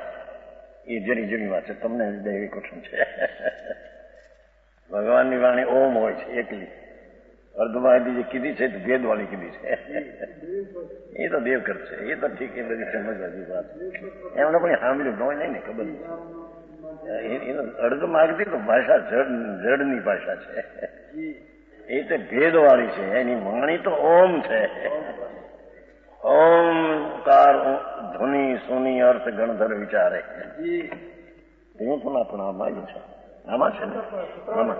એ જણી જણી વાત છે, તમને દૈવી કઠણ છે. ભગવાનની વાણી ઓમ હોય છે એકલી. અર્ધમાં જે કીધી છે ભેદવાળી કીધી છે, એ તો દેવ કરશે. એ તો ઠીક, એ બધી સમજવાની વાત. એમને પણ સાંભળ્યું ન હોય નહીં ને, ખબર નહીં. અર્ધ માગતી તો ભાષા જડની ભાષા છે, એ તો ભેદવાળી છે. એની વાણી તો ઓમ છે. ઓમકાર ધ્વનિ સુની અર્થ ગણધર વિચારે. એવું પણ આપણે આ માગ્યું છે. આમાં છે ને, આમાં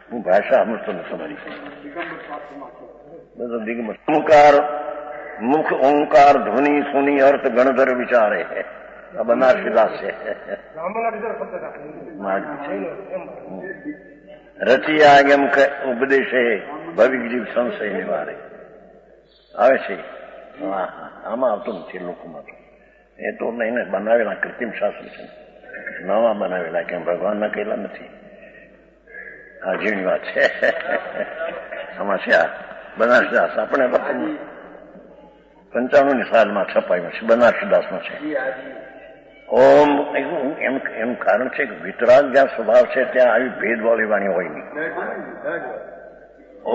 હું ભાષા સમજતો ને તમારી બધો દિગ્મત. ઓમકાર મુખ ઓમકાર ધ્વનિ સુની અર્થ ગણધર વિચારે. આ બનારસીદાસ છે. રચિયા એમ ઉપદેશે ભવિક જીવ સંશય નિવારે. આવે છે આમાં આવતું નથી લોકોમાં. એ તો એને બનાવેલા કૃત્રિમ શાસ્ત્ર છે, નવા બનાવેલા, કેમ ભગવાનના કહેલા નથી. આ ઝીણી વાત છે. આમાં છે આ બનારસીદાસ. આપણે 95 સાલમાં છપાયું છે, બનારસીદાસમાં છે. ઓમ એમ કારણ છે કે વિતરાગ જ્યાં સ્વભાવ છે ત્યાં આવી ભેદવાળી વાણી હોય નહીં.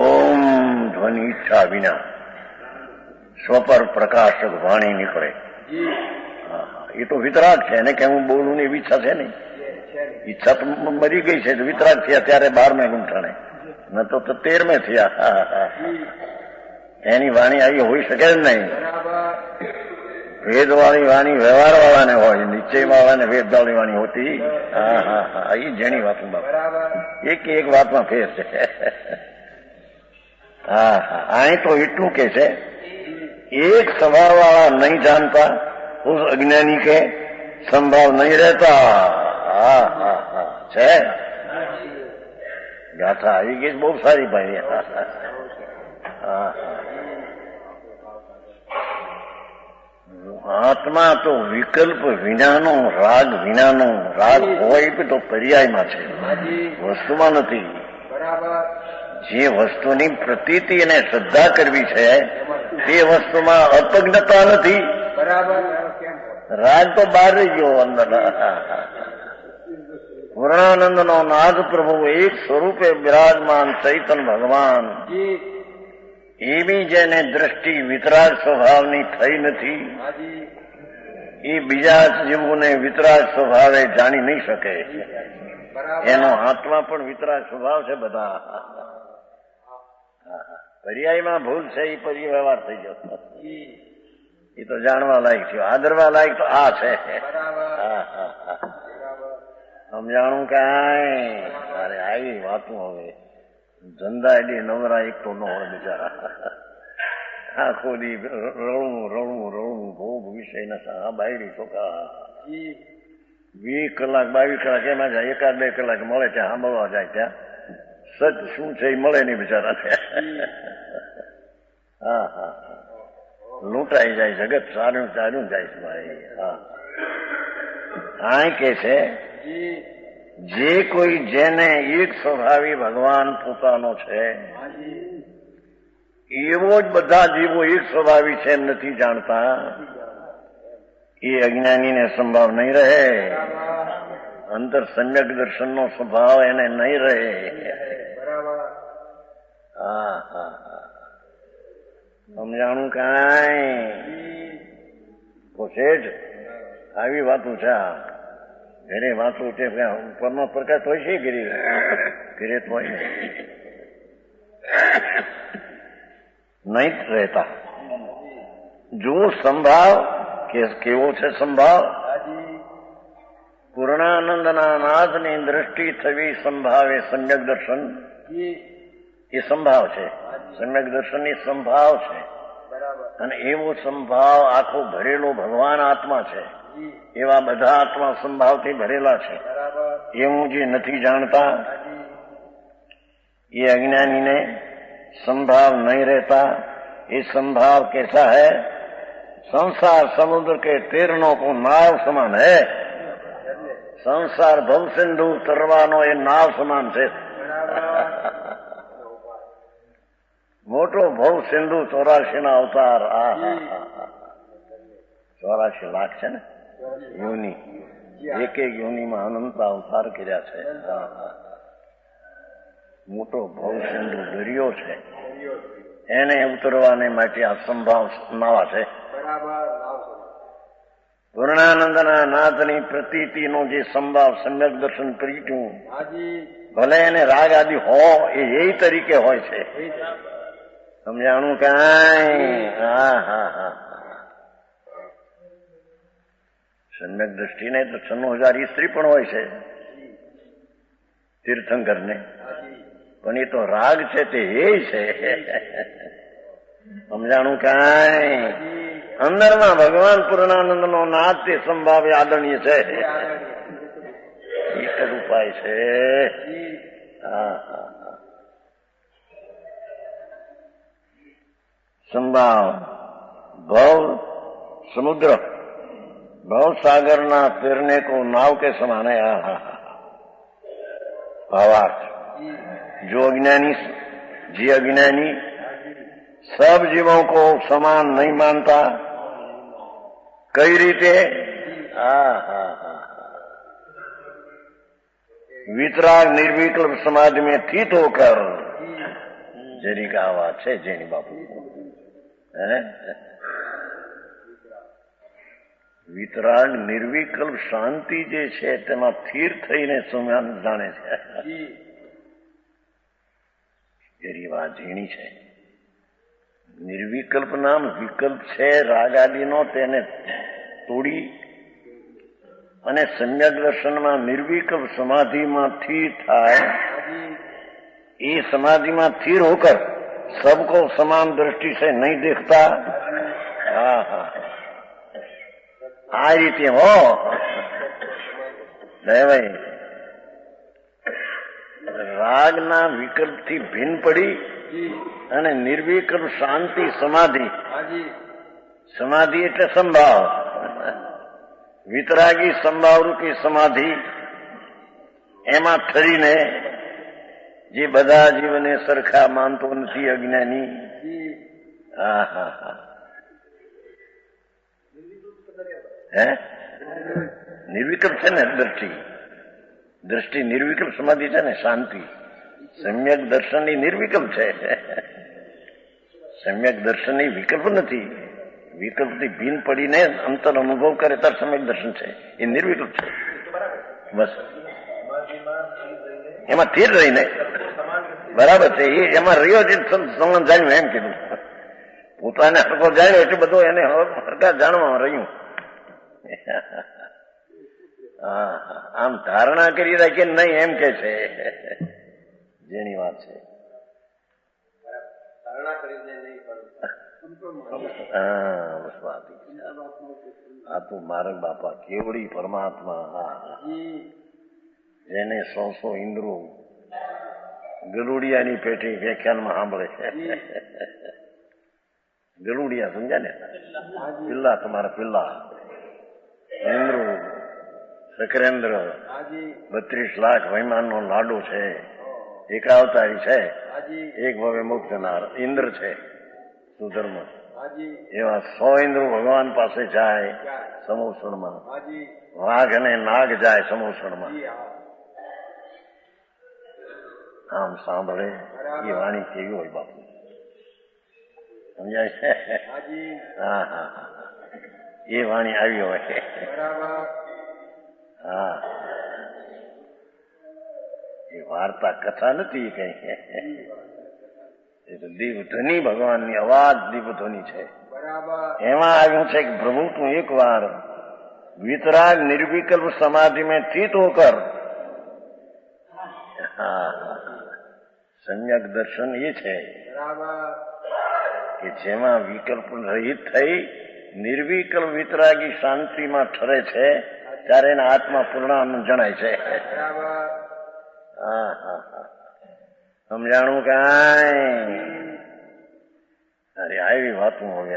ઓમ ધ્વનિ ઈચ્છા વિના સ્વપર પ્રકાશક વાણી નીકળે. એ તો વિતરાગ છે. એને કે હું બોલું ને એવી ઈચ્છા છે નહીં. ઈચ્છા તો મરી ગઈ છે. વિતરાગ થયા ત્યારે 12મે ગુંઠાણે, ન તો 13મે થયા. એની વાણી આવી હોઈ શકે જ નહીં. વેદવાળી વાણી વ્યવહાર વાળાને હોય, નિશ્ચય વાળાને વેદવાળી વાણી હોતી. એ જેની વાત એક એક વાતમાં ફેર છે. અહીં તો એટલું કે છે, એક સ્વભાવ વાળા નહીં જાણતા ઉસ અજ્ઞાની કે સંભાવ નહીં રહેતા. છે ગાથા આવી ગઈ બહુ સારી ભાઈ. આત્મા તો વિકલ્પ વિનાનો, રાગ વિનાનો. રાગ હોય તો પર્યાયમાં છે, વસ્તુમાં નથી. જે વસ્તુની પ્રતીતિ અને શ્રદ્ધા કરવી છે તે વસ્તુમાં અપજ્ઞતા નથી. રાગ તો બહાર રહી ગયો અંદર. પૂર્ણાનંદનો નાદ પ્રભુ એક સ્વરૂપે બિરાજમાન ચૈતન ભગવાન. એવી જેને દ્રષ્ટિ વિતરાગ સ્વભાવની થઈ નથી, એ બીજા જીવોને વિતરાગ સ્વભાવે જાણી નહીં શકે. એનો આત્મા પણ વિતરાગ સ્વભાવ છે. બધા પર્યાયમાં ભૂલ છે, એ પરિવ્યવહાર થઈ ગયો. એ તો જાણવા લાયક છે. આદરવા લાયક તો આ છે. સમજાણું કાંઈ અરે આવી વાતું. હવે ધંધા એડી નવરા એક તો ન હોય બિચારા. આખો દી રળવું ભોગ વિષય બાયરી છોકરા 20 કલાક 22 કલાક એમાં જાય. 1-2 કલાક મળે ત્યાં સાંભળવા જાય. ત્યાં સચ શું છે એ મળે નહીં બિચારાને. લૂંટાઈ જાય જગત. સારું જાય ભાઈ. આ કે છે જે કોઈ જેને એક સ્વભાવી ભગવાન પોતાનો છે એવો જ બધા જીવો એક સ્વભાવી છે નથી જાણતા, એ અજ્ઞાનીને સંભાવ નહીં રહે. અંદર સમ્યક દર્શનનો સ્વભાવ એને નહીં રહે. સમજાણું કાંઈ છે જ. આવી વાતું છે. ઘરે વાતું છે ઉપરનો પ્રકાશ હોય છે. ઘરે તો હોય નહીં રહેતા. જો સંભાવ કેવો છે સંભાવ? પૂર્ણાનંદના નાથની દ્રષ્ટિ થવી સંભાવે સમ્યક દર્શન. એ સંભાવ છે. સમ્યક દર્શન એ સંભાવ છે. અને એવો સંભાવ આખો ભરેલો ભગવાન આત્મા છે. એવા બધા આત્મા સંભાવથી ભરેલા છે. એવું જે નથી જાણતા એ અજ્ઞાનીને संभाव नहीं रहता. ये संभाव कैसा है? संसार समुद्र के तैरनों को नाव समान है. संसार भव सिंधु तरवानो ये नाव समान છે. મોટો ભવ સિંધુ 84 ના અવતાર. 84 લાખ છે ને યોની, એક એક યોનીમાં અનંત અવતાર કર્યા છે. મોટો ભવસિંધુ દરિયો છે, એને ઉતરવાને માટે આ સંભાવ નાવા છે. પૂર્ણાનંદના નાથની પ્રતીતિનો જે સંભાવ સમ્યક દર્શન કર્યું, ભલે એને રાગ આદિ હો એ તરીકે હોય છે. સમજાણું કાંઈ? હા હા હા. સમ્યક દ્રષ્ટિને તો 96,000 સ્ત્રી પણ હોય છે તીર્થંકરને, પણ એ તો રાગ છે તે એ છે. સમજાણું કાંઈ? અંદરમાં ભગવાન પૂર્ણાનંદનો નાથ તે સંભાવે આદરણીય છે. એક જ ઉપાય છે. હા હા હા. સંભાવ ભવ समुद्र भव सागर ना तैरने को नाव के समान है. भावार्थ जो अज्ञानी जी अज्ञानी सब जीवों को समान नहीं मानता, कई रीते वितराग निर्विकल्प समाज में स्थित होकर जरी का बात है जैनी बापू વિતરાગ નિર્વિકલ્પ શાંતિ જે છે તેમાં સ્થિર થઈને સુમાન જાણે છે. એની વાત ઝીણી છે. નિર્વિકલ્પ નામ વિકલ્પ છે રાગાદીનો, તેને તોડી અને સમ્યક દર્શનમાં નિર્વિકલ્પ સમાધિમાં સ્થિર થાય. એ समाधि में स्थिर होकर सबको समान दृष्टि से नहीं देखता. आ रीते हो भाई रागना विकल्पથી ભિન્ન પડી અને નિર્વિકલ્પ શાંતિ સમાધિ. સમાધિ એટલે સંભાવ, વિતરાગી સંભાવ રૂપી સમાધિ. એમાં ઠરીને જે બધા જીવને સરખા માનતો નથી અજ્ઞાની. હે નિર્વિકલ્પ છે ને દ્રષ્ટિ, દ્રષ્ટિ નિર્વિકલ્પ સમાધિ છે ને શાંતિ. સમ્યક દર્શન એ નિર્વિકલ્પ છે. સમ્યક દર્શન એ વિકલ્પ નથી. વિકલ્પથી ભિન્ન પડીને અંતર અનુભવ કરે ત્યારે સમ્યક દર્શન છે, એ નિર્વિકલ્પ છે. બસ એમાં સ્થિર રહીને બરાબર છે. એ એમાં રહ્યો છે સંબંધ જાણ્યું એમ કીધું. પોતાને હરકો જાણ્યો એટલે બધું એને હરકા જાણવા રહ્યું. આમ ધારણા કરી રાખીએ નહીં એમ કે છે જેની વાત છે. આ તો મારા બાપા કેવડી પરમાત્મા, જેને 100 ઇન્દ્રો ગલુડિયાની પેટી વ્યાખ્યાનમાં સાંભળે છે. ગલુડિયા સમજ્યા ને? પિલ્લા, તમારા પિલ્લા ઇન્દ્રો સકરેન્દ્ર 32 લાખ વૈમાનનો લાડુ છે, એકાવતારી છે, એક ભવે મુક્તનાર ઇન્દ્ર છે સુધર્મ. એવા 100 ઇન્દ્રો ભગવાન પાસે જાય સમોસણમાં, વાઘ અને નાગ જાય સમોસણમાં. આમ સાંભળે એ વાણી કેવી હોય બાપુ, સમજાય છે? હા હા હા, એ વાણી આવી હોય. હા, એ વાર્તા કથા નથી કઈ, એ તો દીપધ્વનિ ભગવાનની અવાજ દીપધ્વનિ છે. એમાં આવ્યું છે કે પ્રભુ તું એક વાર વિતરાગ નિર્વિકલ્પ સમાધિ में स्थित होकर, સમ્યક દર્શન એ છે કે જેમાં વિકલ્પ રહિત થઈ નિર્વિકલ્પ વિતરાગી શાંતિમાં ઠરે છે ત્યારે એના આત્મા પૂર્ણાનંદ જણાય છે. સમજાણું કાંઈ? અરે આવી વાતું હવે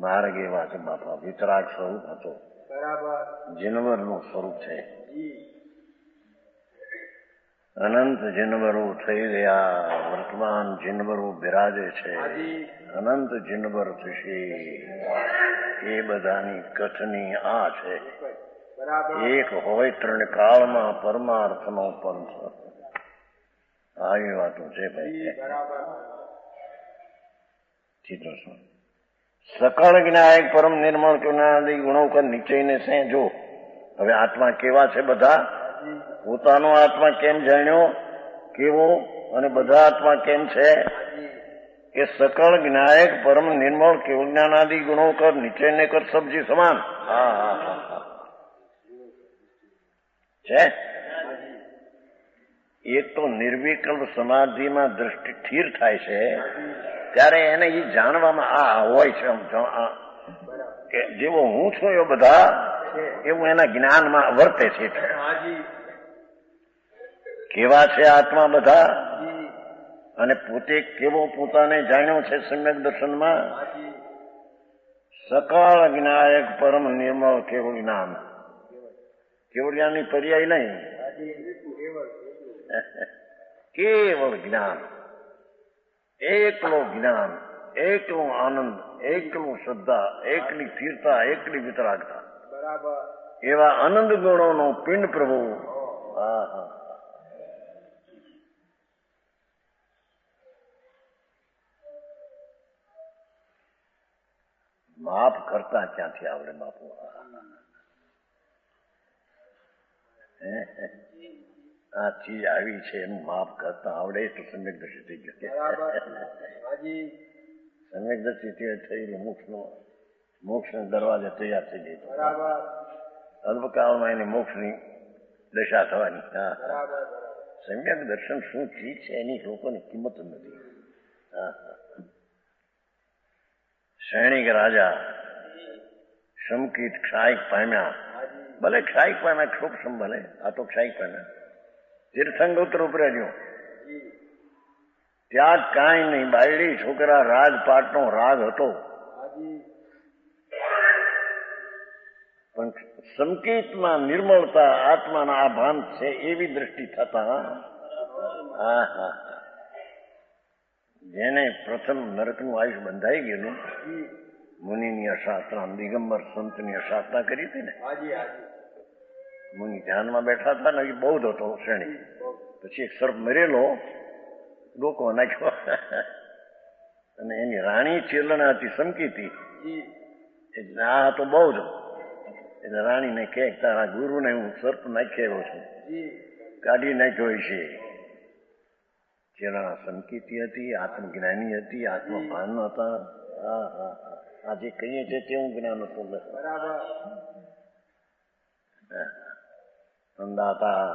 માર્ગ એવા છે બાપા. વિતરાગ સ્વરૂપ હતો, જીનવરનું સ્વરૂપ છે. અનંત જીનવરો થઈ ગયા, વર્તમાન જીનવરો બિરાજે છે, અનંત જીનવર થશે. એ બધાની કથની આ છે. એક હોય ત્રણ કાળમાં પરમાર્થનો પંથ. આવી વાતો છે ભાઈ. સકળ જ્ઞાયક પરમ નિર્મળ કરુણાદિ ગુણો કર નિશ્ચયને સે જો. હવે આત્મા કેવા છે બધા? પોતાનો આત્મા કેમ જાણ્યો, કેવો, અને બધા આત્મા કેમ છે? કે સકળ જ્ઞાયક પરમ નિર્મળ કેવળ જ્ઞાનાદિ ગુણો કર નિશ્ચયને કર સબજી સમાન. હા હા હા છે. એક તો નિર્વિકલ્પ સમાધિમાં દ્રષ્ટિ સ્થિર થાય છે ત્યારે એને એ જાણવામાં આ હોય છે કે જેવો હું છું એવો બધા એવું એના જ્ઞાનમાં વર્તે છે. કેવા છે આત્મા બધા, અને પોતે કેવો પોતાને જાણ્યો છે સમ્યક દર્શનમાં. સકાળ જ્ઞાયક પરમ નિર્મળ કેવળ જ્ઞાન. કેવળ જ્ઞાનની પર્યાય નહીં, કેવળ જ્ઞાન, એકલો જ્ઞાન, એકલો આનંદ, એકલું શ્રદ્ધા, એકલી સ્થિરતા, એકલી વિતરાગતા, એવા આનંદ ગુણોનો પિંડ પ્રભુ. માફ કરતા ક્યાંથી આવડે બાપુ? આ ચીજ આવી છે એનું માફ કરતા આવડે તો સમ્યક દ્રષ્ટિ થઈ ગયો. સમ્યક દ્રષ્ટિ થઈ મોક્ષનો દરવાજો તૈયાર થઈ ગયો. અલ્પકાળમાં એની મોક્ષની દશા થવાની. સમ્યક દર્શન શું ચીજ છે એની લોકોની કિંમત નથી. સૈનિક રાજા સમકીત ક્ષાયક પામ્યા. ભલે ક્ષાયક પામ્યા, ક્ષોભ ભલે, આ તો ક્ષાયક પામ્યા. તીર્થંગોત્ર ઉપરાજ્યો ત્યાં કાંઈ નહીં. બાયડી છોકરા રાજપાટનો રાગ હતો, પણ સંકેતમાં નિર્મળતા આત્માના આ ભાન છે એવી દ્રષ્ટિ થતા. જેને પ્રથમ નરકનું આયુષ બંધાઈ ગયેલું, મુનિની અશાસ્ત્રા, દિગંબર સંતની અશાસ્ત્રા કરી હતી ને. મુનિ ધ્યાનમાં બેઠા હતા ને, એ બૌદ્ધ હતો શ્રેણી. પછી એક સર્પ મરેલો ડોકો નાખ્યો અને એની રાણી ચેલણા હતી સંકીતી, એટલે આ હતો બૌદ્ધ. એટલે રાણીને કહે તારા ગુરુને હું સર્પ નાખી આવ્યો છું, કાઢી નાખ્યો છે. ચેલણા સંકીતી હતી, આત્મજ્ઞાની હતી, આત્મભાન હતા. આજે કહીએ છીએ તેવું જ્ઞાન હતું. અંદાતા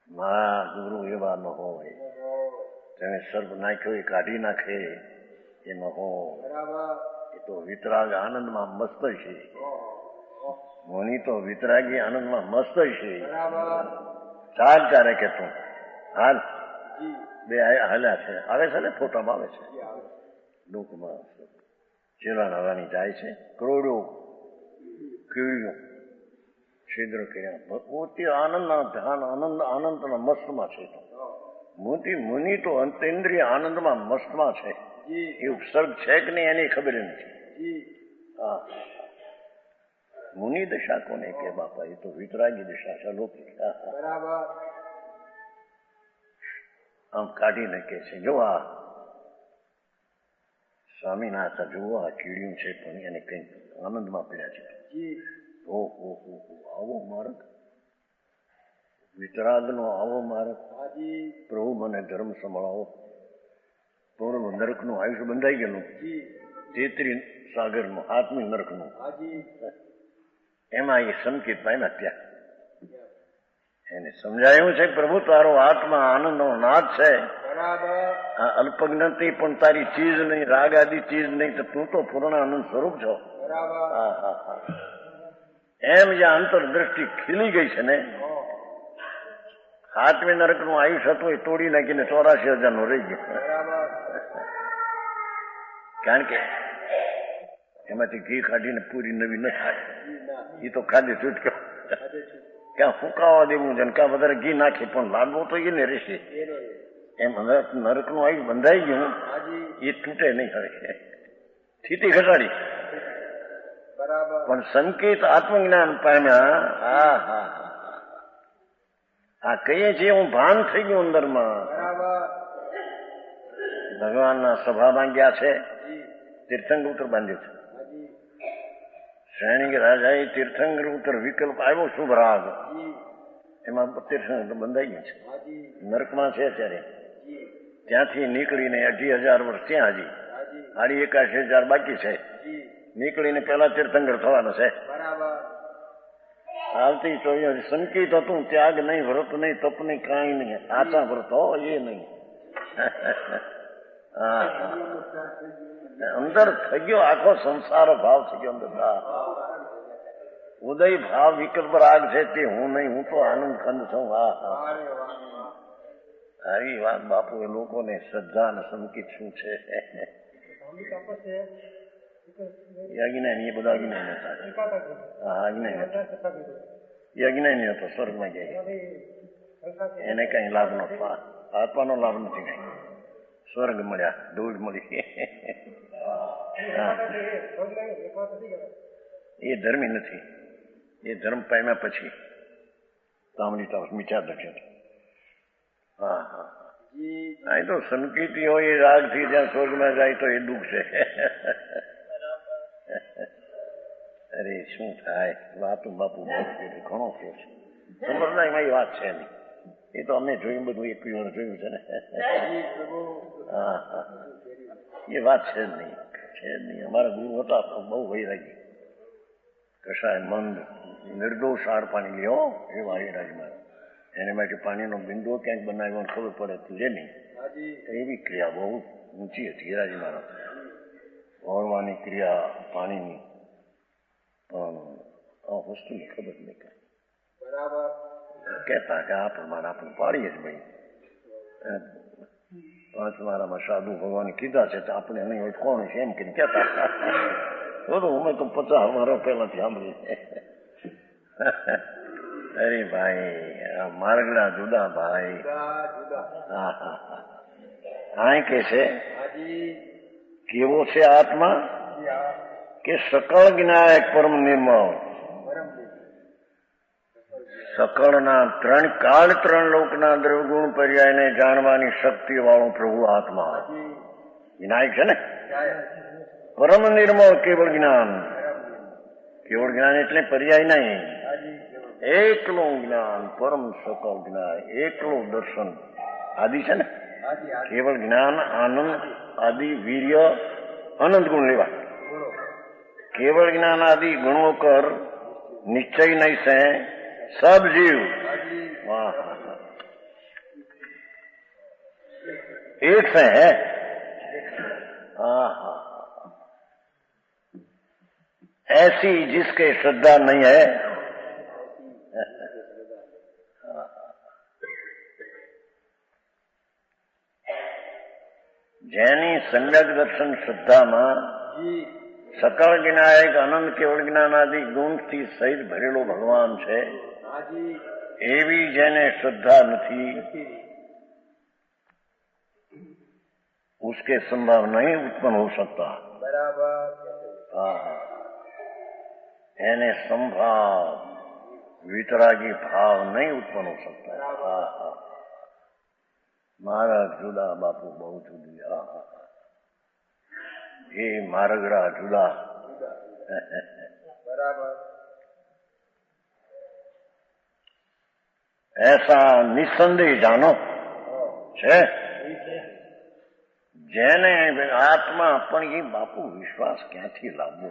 મારા ગુરુ એવા ન હોય, તેને સર્પ નાખ્યો એ કાઢી નાખે એ ન હોય. એ તો વિતરાગ આનંદમાં મસ્ત છે. મુનિ તો વિતરાગી આનંદમાં મસ્ત છે. ચાલ ચારે કે તું હાલ. બે હાલ્યા છે, આવે છે ને, ફોટામાં આવે છે. ડૂંકમાં ચેલાના રાણી જાય છે, કરોડો કીડીઓ છિદ્ર કર્યા. પોતે આનંદના ધ્યાન, આનંદના મસ્તમાં છે. મુનિ તો અંતેન્દ્રિય આનંદમાં મસ્તમાં છે. એ ઉપસર્ગ છે કે નહીં એની ખબર નથી. મુનિ દશા કોને કે બાપા? એ તો વિતરાગી દશા છે. લૌકિક આમ કાઢીને કે છે, જો આ સ્વામિનાથ, જુઓ આ કીડીયું છે પણ એને કઈ આનંદમાં પડ્યા છે. ઓહો આવો માર્ગ, વિતરાગનો આવો માર્ગ. પ્રભુ મને ધર્મ સંભળાવો. પૂર્વ નરકનું આયુષ્ય બંધાઈ ગયેલું, 33 સાગરનું, 7મી નરકનું, એમાં એ સંકેત પામ્યા. ત્યાં એને સમજાયું છે પ્રભુ તારો આત્મા આનંદનો નાદ છે. આ અલ્પજ્ઞાતિ પણ તારી ચીજ નહીં, રાગ આદિ ચીજ નહીં, તો તું તો પૂર્ણ આનંદ સ્વરૂપ છો. એમ જે અંતરદ્રષ્ટિ ખીલી ગઈ છે ને, 7મી નરકનું આયુષ્ય હતું એ તોડી નાખીને 84,000 રહી ગયું. કારણ કે એમાંથી ઘી કાઢીને પૂરી નવી ન થાય. એ તો ખાલી છૂટક્યો. ક્યાં ફૂંકાવા દેવું છે, ક્યાં વધારે ઘી નાખી, પણ લાડવો તો એને રહેશે. એમ નરકનું આયુ બંધાઈ ગયું, એ તૂટે નહીં. હવે સ્થિતિ ઘટાડી, પણ સંકેત આત્મજ્ઞાન પામ્યા. હા હા આ કહીએ છીએ હું ભાન થઈ ગયું અંદરમાં. ભગવાનના સભામાં ગયા છે, તીર્થંકર ઉત્તર બાંધ્યું છે. શ્રેણી રાજાએ તીર્થંકર ઉત્તર વિકલ્પ આવ્યો, શુભ રાગ, એમાં તીર્થંકર બંધાઈ ગયું છે. નરકમાં છે અત્યારે. ત્યાંથી નીકળીને 28,000 વર્ષ ત્યાં હજી 81,000 બાકી છે. નીકળીને પેલા તીર્થંકર થવાનો છે. આવતી ચોવીસ સંકેત હતું, ત્યાગ નહીં, વ્રત નહીં, તપ નહીં, કાંઈ નહીં. આચા વ્રત હો એ નહીં. અંદર થઈ ગયો આખો સંસાર ભાવ થઈ ગયો અંદર. ઉદય ભાવ વિકલ્પ રાગ છે તે હું નહીં, હું તો આનંદ ખંડ છું. હા હા આવી વાત બાપુ એ લોકોને શ્રદ્ધા અને સંકેત શું છે. અજ્ઞાની એ બધા અજ્ઞાની હતા. હા અજ્ઞાની હતા. એ અજ્ઞાની હતો, સ્વર્ગમાં ગયા. એને કઈ લાભ નતો, આત્માનો લાભ નથી કઈ. સ્વર્ગ મળ્યા, ધૂળ મળી. એ ધર્મી નથી. એ ધર્મ પામ્યા પછી તામડી તરફ મીઠા દર્શન. હા હા આ તો સંકેતી હોય એ રાગથી જ્યાં સ્વર્ગમાં જાય તો એ દુઃખ છે. અરે શું થાય વાતું બાપુ ઘણો થયો છે. સંપ્રદાયમાં એ વાત છે નહીં. એ તો અમે જોયું, બધું એક વાર જોયું છે ને. હા હા એ વાત છે જ નહીં, છે જ નહીં. અમારા ગુરુ હતા બહુ વૈરાગી, કશાય મંદ નિર્દોષ આર પાણી લ્યો એ વૈરાગમાં. એને માટે પાણીનો બિંદુ ક્યાંક બનાવ્યો ખબર પડે તુજે નહીં. એવી ક્રિયા બહુ ઊંચી હતી હિરાજી મહારાજ. ઓળવાની ક્રિયા પાણીની, પણ આ વસ્તુની ખબર નહીં કઈ. બરાબર કહેતા કે આ પ્રમાણે આપણે પાડીએ જ ભાઈ. 5 મારામાં સાધુ ભગવાન કીધા છે તો આપણે નહીં હોય કોણ છે એમ કે કહેતા. બધું અમે તો 50 વર્ષ પહેલાથી સાંભળીએ. અરે ભાઈ માર્ગડા જુદા ભાઈ. હા હા હા કે છે કેવો છે આત્મા કે સકળ જ્ઞાયક પરમ નિર્મળ. સકળના 3 કાળ 3 લોકના દ્રવગુણ પર્યાયને જાણવાની શક્તિ વાળો પ્રભુ આત્મા વિનાયક છે ને. પરમ નિર્મળ કેવળ જ્ઞાન. કેવળ જ્ઞાન એટલે પર્યાય નહીં, એકલું જ્ઞાન, પરમ સકળ જ્ઞાન, એકલું દર્શન. આદિ છે ને, કેવળ જ્ઞાન, આનંદ, આદિ, વીર્ય, અનંત ગુણ લેવા. केवल ज्ञान आदि गुणों कर निश्चय नहीं से सब जीव वाह एक से है. ऐसी जिसके श्रद्धा नहीं है જેની સમ્યક દર્શન શ્રદ્ધામાં સકળ જ્ઞાયક અનંત કેવળ જ્ઞાન આદि ગુણથી સહિત ભરેલો ભગવાન છે એવી જેને શ્રદ્ધા નથી उसके संभाव नहीं उत्पन्न हो सकता. એને संभाव वितरागी भाव नहीं उत्पन्न हो सकता. મારા જુદા બાપુ બહુ જુદી. એ મારગડા જુદા. બરાબર. ऐसा निसंदेह जानो છે જેને આત્મા પણ એ બાપુ વિશ્વાસ ક્યાંથી લાવવો.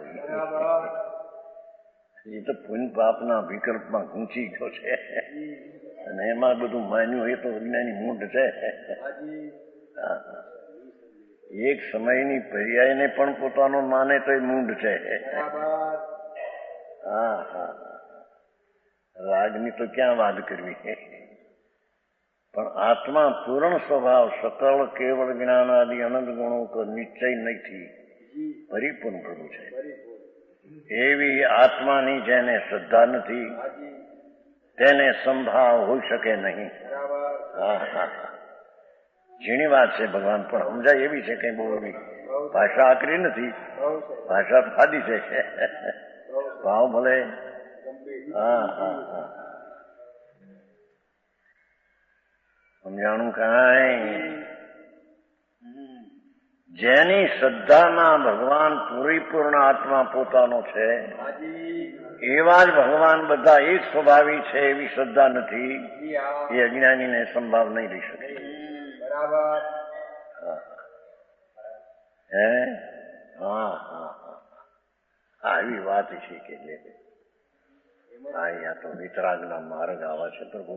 એ તો પુણ્ય પાપના વિકલ્પમાં ગૂંચી ગયો છે અને એમાં બધું માન્યું. એ તો વિજ્ઞાની મૂઢ છે. એક સમયની પર્યાયને પણ પોતાનો માને તો એ મૂઢ છે. હા હા રાગની તો ક્યાં વાત કરવી. પણ આત્મા પૂર્ણ સ્વભાવ સકળ કેવળ જ્ઞાન આદિ અનંત ગુણો કો નિશ્ચય નથી પરિપૂર્ણ પ્રભુ છે. એવી આત્માની જેને શ્રદ્ધા નથી તેને સંભાવ હોઈ શકે નહીં. હા હા હા, ઝીણી વાત છે ભગવાન, પણ સમજાય એવી છે કઈ બહુ એવી ભાષા આકરી નથી, ભાષા સાદી છે. ભાવ ભલે. હા હા હા, સમજાણું કાંઈ? જેની શ્રદ્ધામાં ભગવાન પૂરીપૂર્ણ આત્મા પોતાનો છે એવા જ ભગવાન બધા એક સ્વભાવી છે એવી શ્રદ્ધા નથી, એ અજ્ઞાનીને સંભાવ નહીં રહી શકે. બરાબર. હે? હા હા હા, આવી વાત છે કે જે અહીંયા તો વિતરાગના માર્ગ આવા છે પ્રભુ.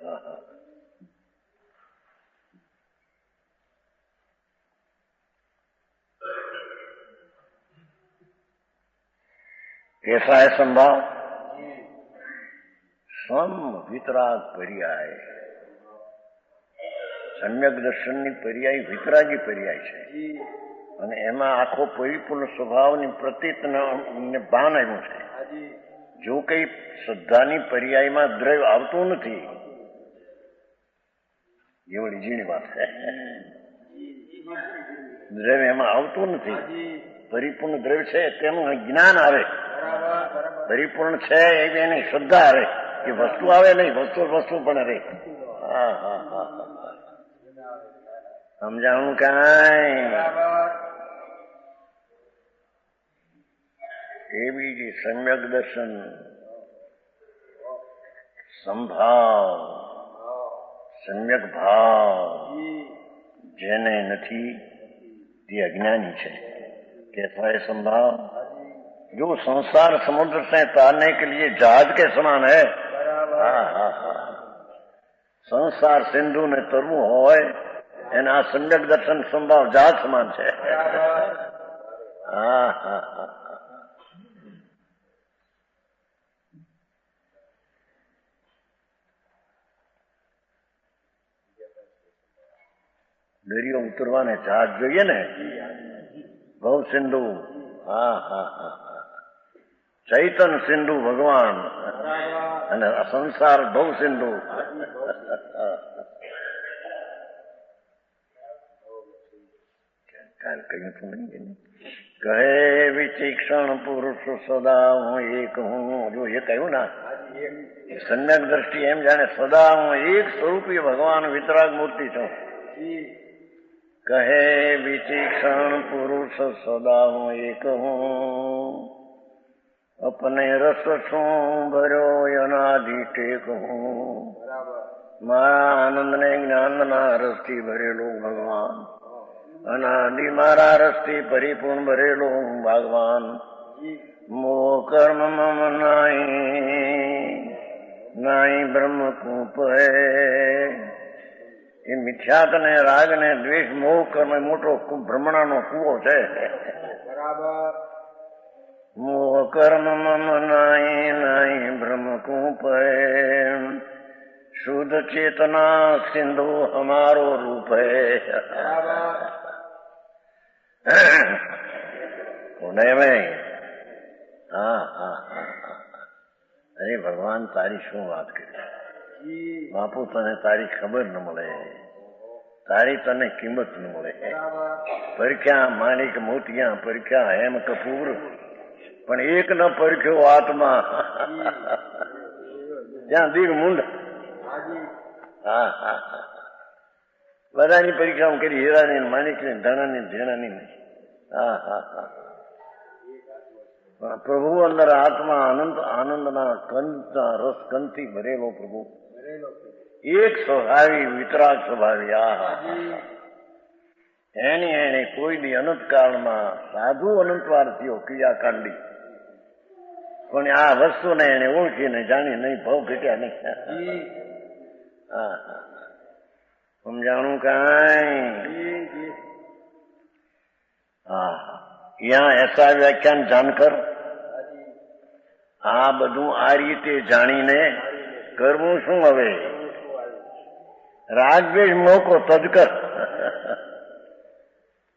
હા હા, कैसा है संभाव? સમ વિતરાગ પર્યાય. સમ્યક દર્શનની પર્યાય વિતરાગી પર્યાય છે, અને એમાં આખો પરિપૂર્ણ સ્વભાવની પ્રતીતને ભાન આવ્યું છે. જો કઈ શ્રદ્ધાની પર્યાયમાં દ્રવ્ય આવતું નથી, એવડી ઝીણી વાત છે. દ્રવ્ય એમાં આવતું નથી, પરિપૂર્ણ દ્રવ્ય છે તેનું જ્ઞાન આવે, પરિપૂર્ણ છે એવી એની શ્રદ્ધા આવે, કે વસ્તુ આવે નહીં, વસ્તુ પણ રહે. હા હા હા, સમજાણું કાંઈ? એવી જે સમ્યક દર્શન સંભાવ, સમ્યક ભાવ જેને નથી તે અજ્ઞાની છે. कैसा है संभाव? जो संसार समुद्र से तारने के लिए जहाज के समान है. हाँ हाँ हाँ, संसार सिंधु ने तरવું હોય એના સમ્યક દર્શન સંભાવ જહાજ સમાન છે. હા હા હા, દરિયો ઉતરવાને જહાજ જોઈએ ને, ભવ સિંધુ. હા હા હા, ચૈતન સિંધુ ભગવાન અને સંસાર ભવ સિંધુ. કહ્યું તું નહીં? કહે વિચિક્ષણ પુરુષ સદા હું એક હું. જો એ કહ્યું ના, સમ્યક દ્રષ્ટિ એમ જાણે સદા હું એક સ્વરૂપી ભગવાન વિતરાગ મૂર્તિ છું. કહે વિચિક્ષણ પુરુષ સદા હું એક હું, અપને રસ છું ભર્યો અનાદિ ટેક હું. મારા આનંદને જ્ઞાનના રસથી ભરેલો ભગવાન, અનાદિ મારા રસથી પરિપૂર્ણ ભરેલો ભગવાન. મોહ કર્મ મમ નાઈ બ્રહ્મ કૂપ હે. એ મિથ્યાત ને રાગ ને દ્વેષ મોહ કર્મ મોટો ભ્રમણાનો કૂવો છે. બરાબર. મોહ કર્મ મમ નાઈ બ્રહ્મ કૂપ હે. શુદ્ધ ચેતના સિંધુ હમારો રૂપ હે. ભાઈ, હા હા હા, અરે ભગવાન તારી શું વાત કરી બાપુ, તને તારી ખબર ન મળે, તારી તને કિંમત ન મળે. પરખ્યા માણિક મોતિયા, પરખ્યા હેમ કપૂર, પણ એક ન પરખ્યો આત્મા. ત્યાં દીર મુંડ. હા હા હા, બધાની પરીક્ષા કરી, હીરાની માણિકની ધણાની ધેણાની નહીં. હા હા હા, પ્રભુ અંદર આત્મા અનંત આનંદના કંદના રસ કંદથી ભરેલો પ્રભુ, એક સ્વભાવી વિતરાગ સ્વભાવી. આ એને કોઈ દી અનંત કાળમાં સાધુ અનંતવાર થયો ક્રિયાકાંડી, પણ આ વસ્તુને એને ઓળખીને જાણી નહીં, ભાવ ઘટ્યા નહીં. હા હા, સમજાણું કાંઈ? હા, યહાં એસા વ્યાખ્યાન જાણકર, આ બધું આ રીતે જાણીને કરવું શું હવે? રાગદ્વેષ મોહ કો તજકર.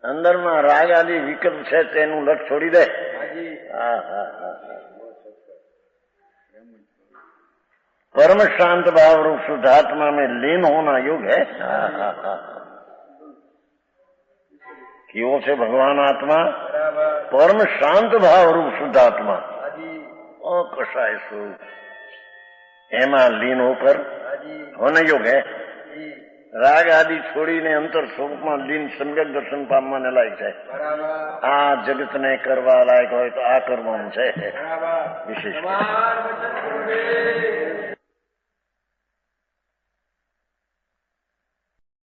અંદરમાં રાગ આદિ વિકલ્પ છે તેનું લટ છોડી દે. હા હા હા, परम शांत भाव रूप शुद्धात्मा में लीन होना युग है। क्यों से भगवान आत्मा बराबर परम शांत भाव रूप शुद्धात्मा हाजी और कसाय स्वरूप एमा लीन होकर हाजी होने युग है। जी રાગ આદિ છોડીને અંતર સ્વરૂપમાં લીન સમ્યક દર્શન પામવાને લાયક છે। બરાબર આ જગતને કરવા લાયક હોય તો આ કરવાનું છે બરાબર વિશેષ। સમાન વચન ગુરુદેવ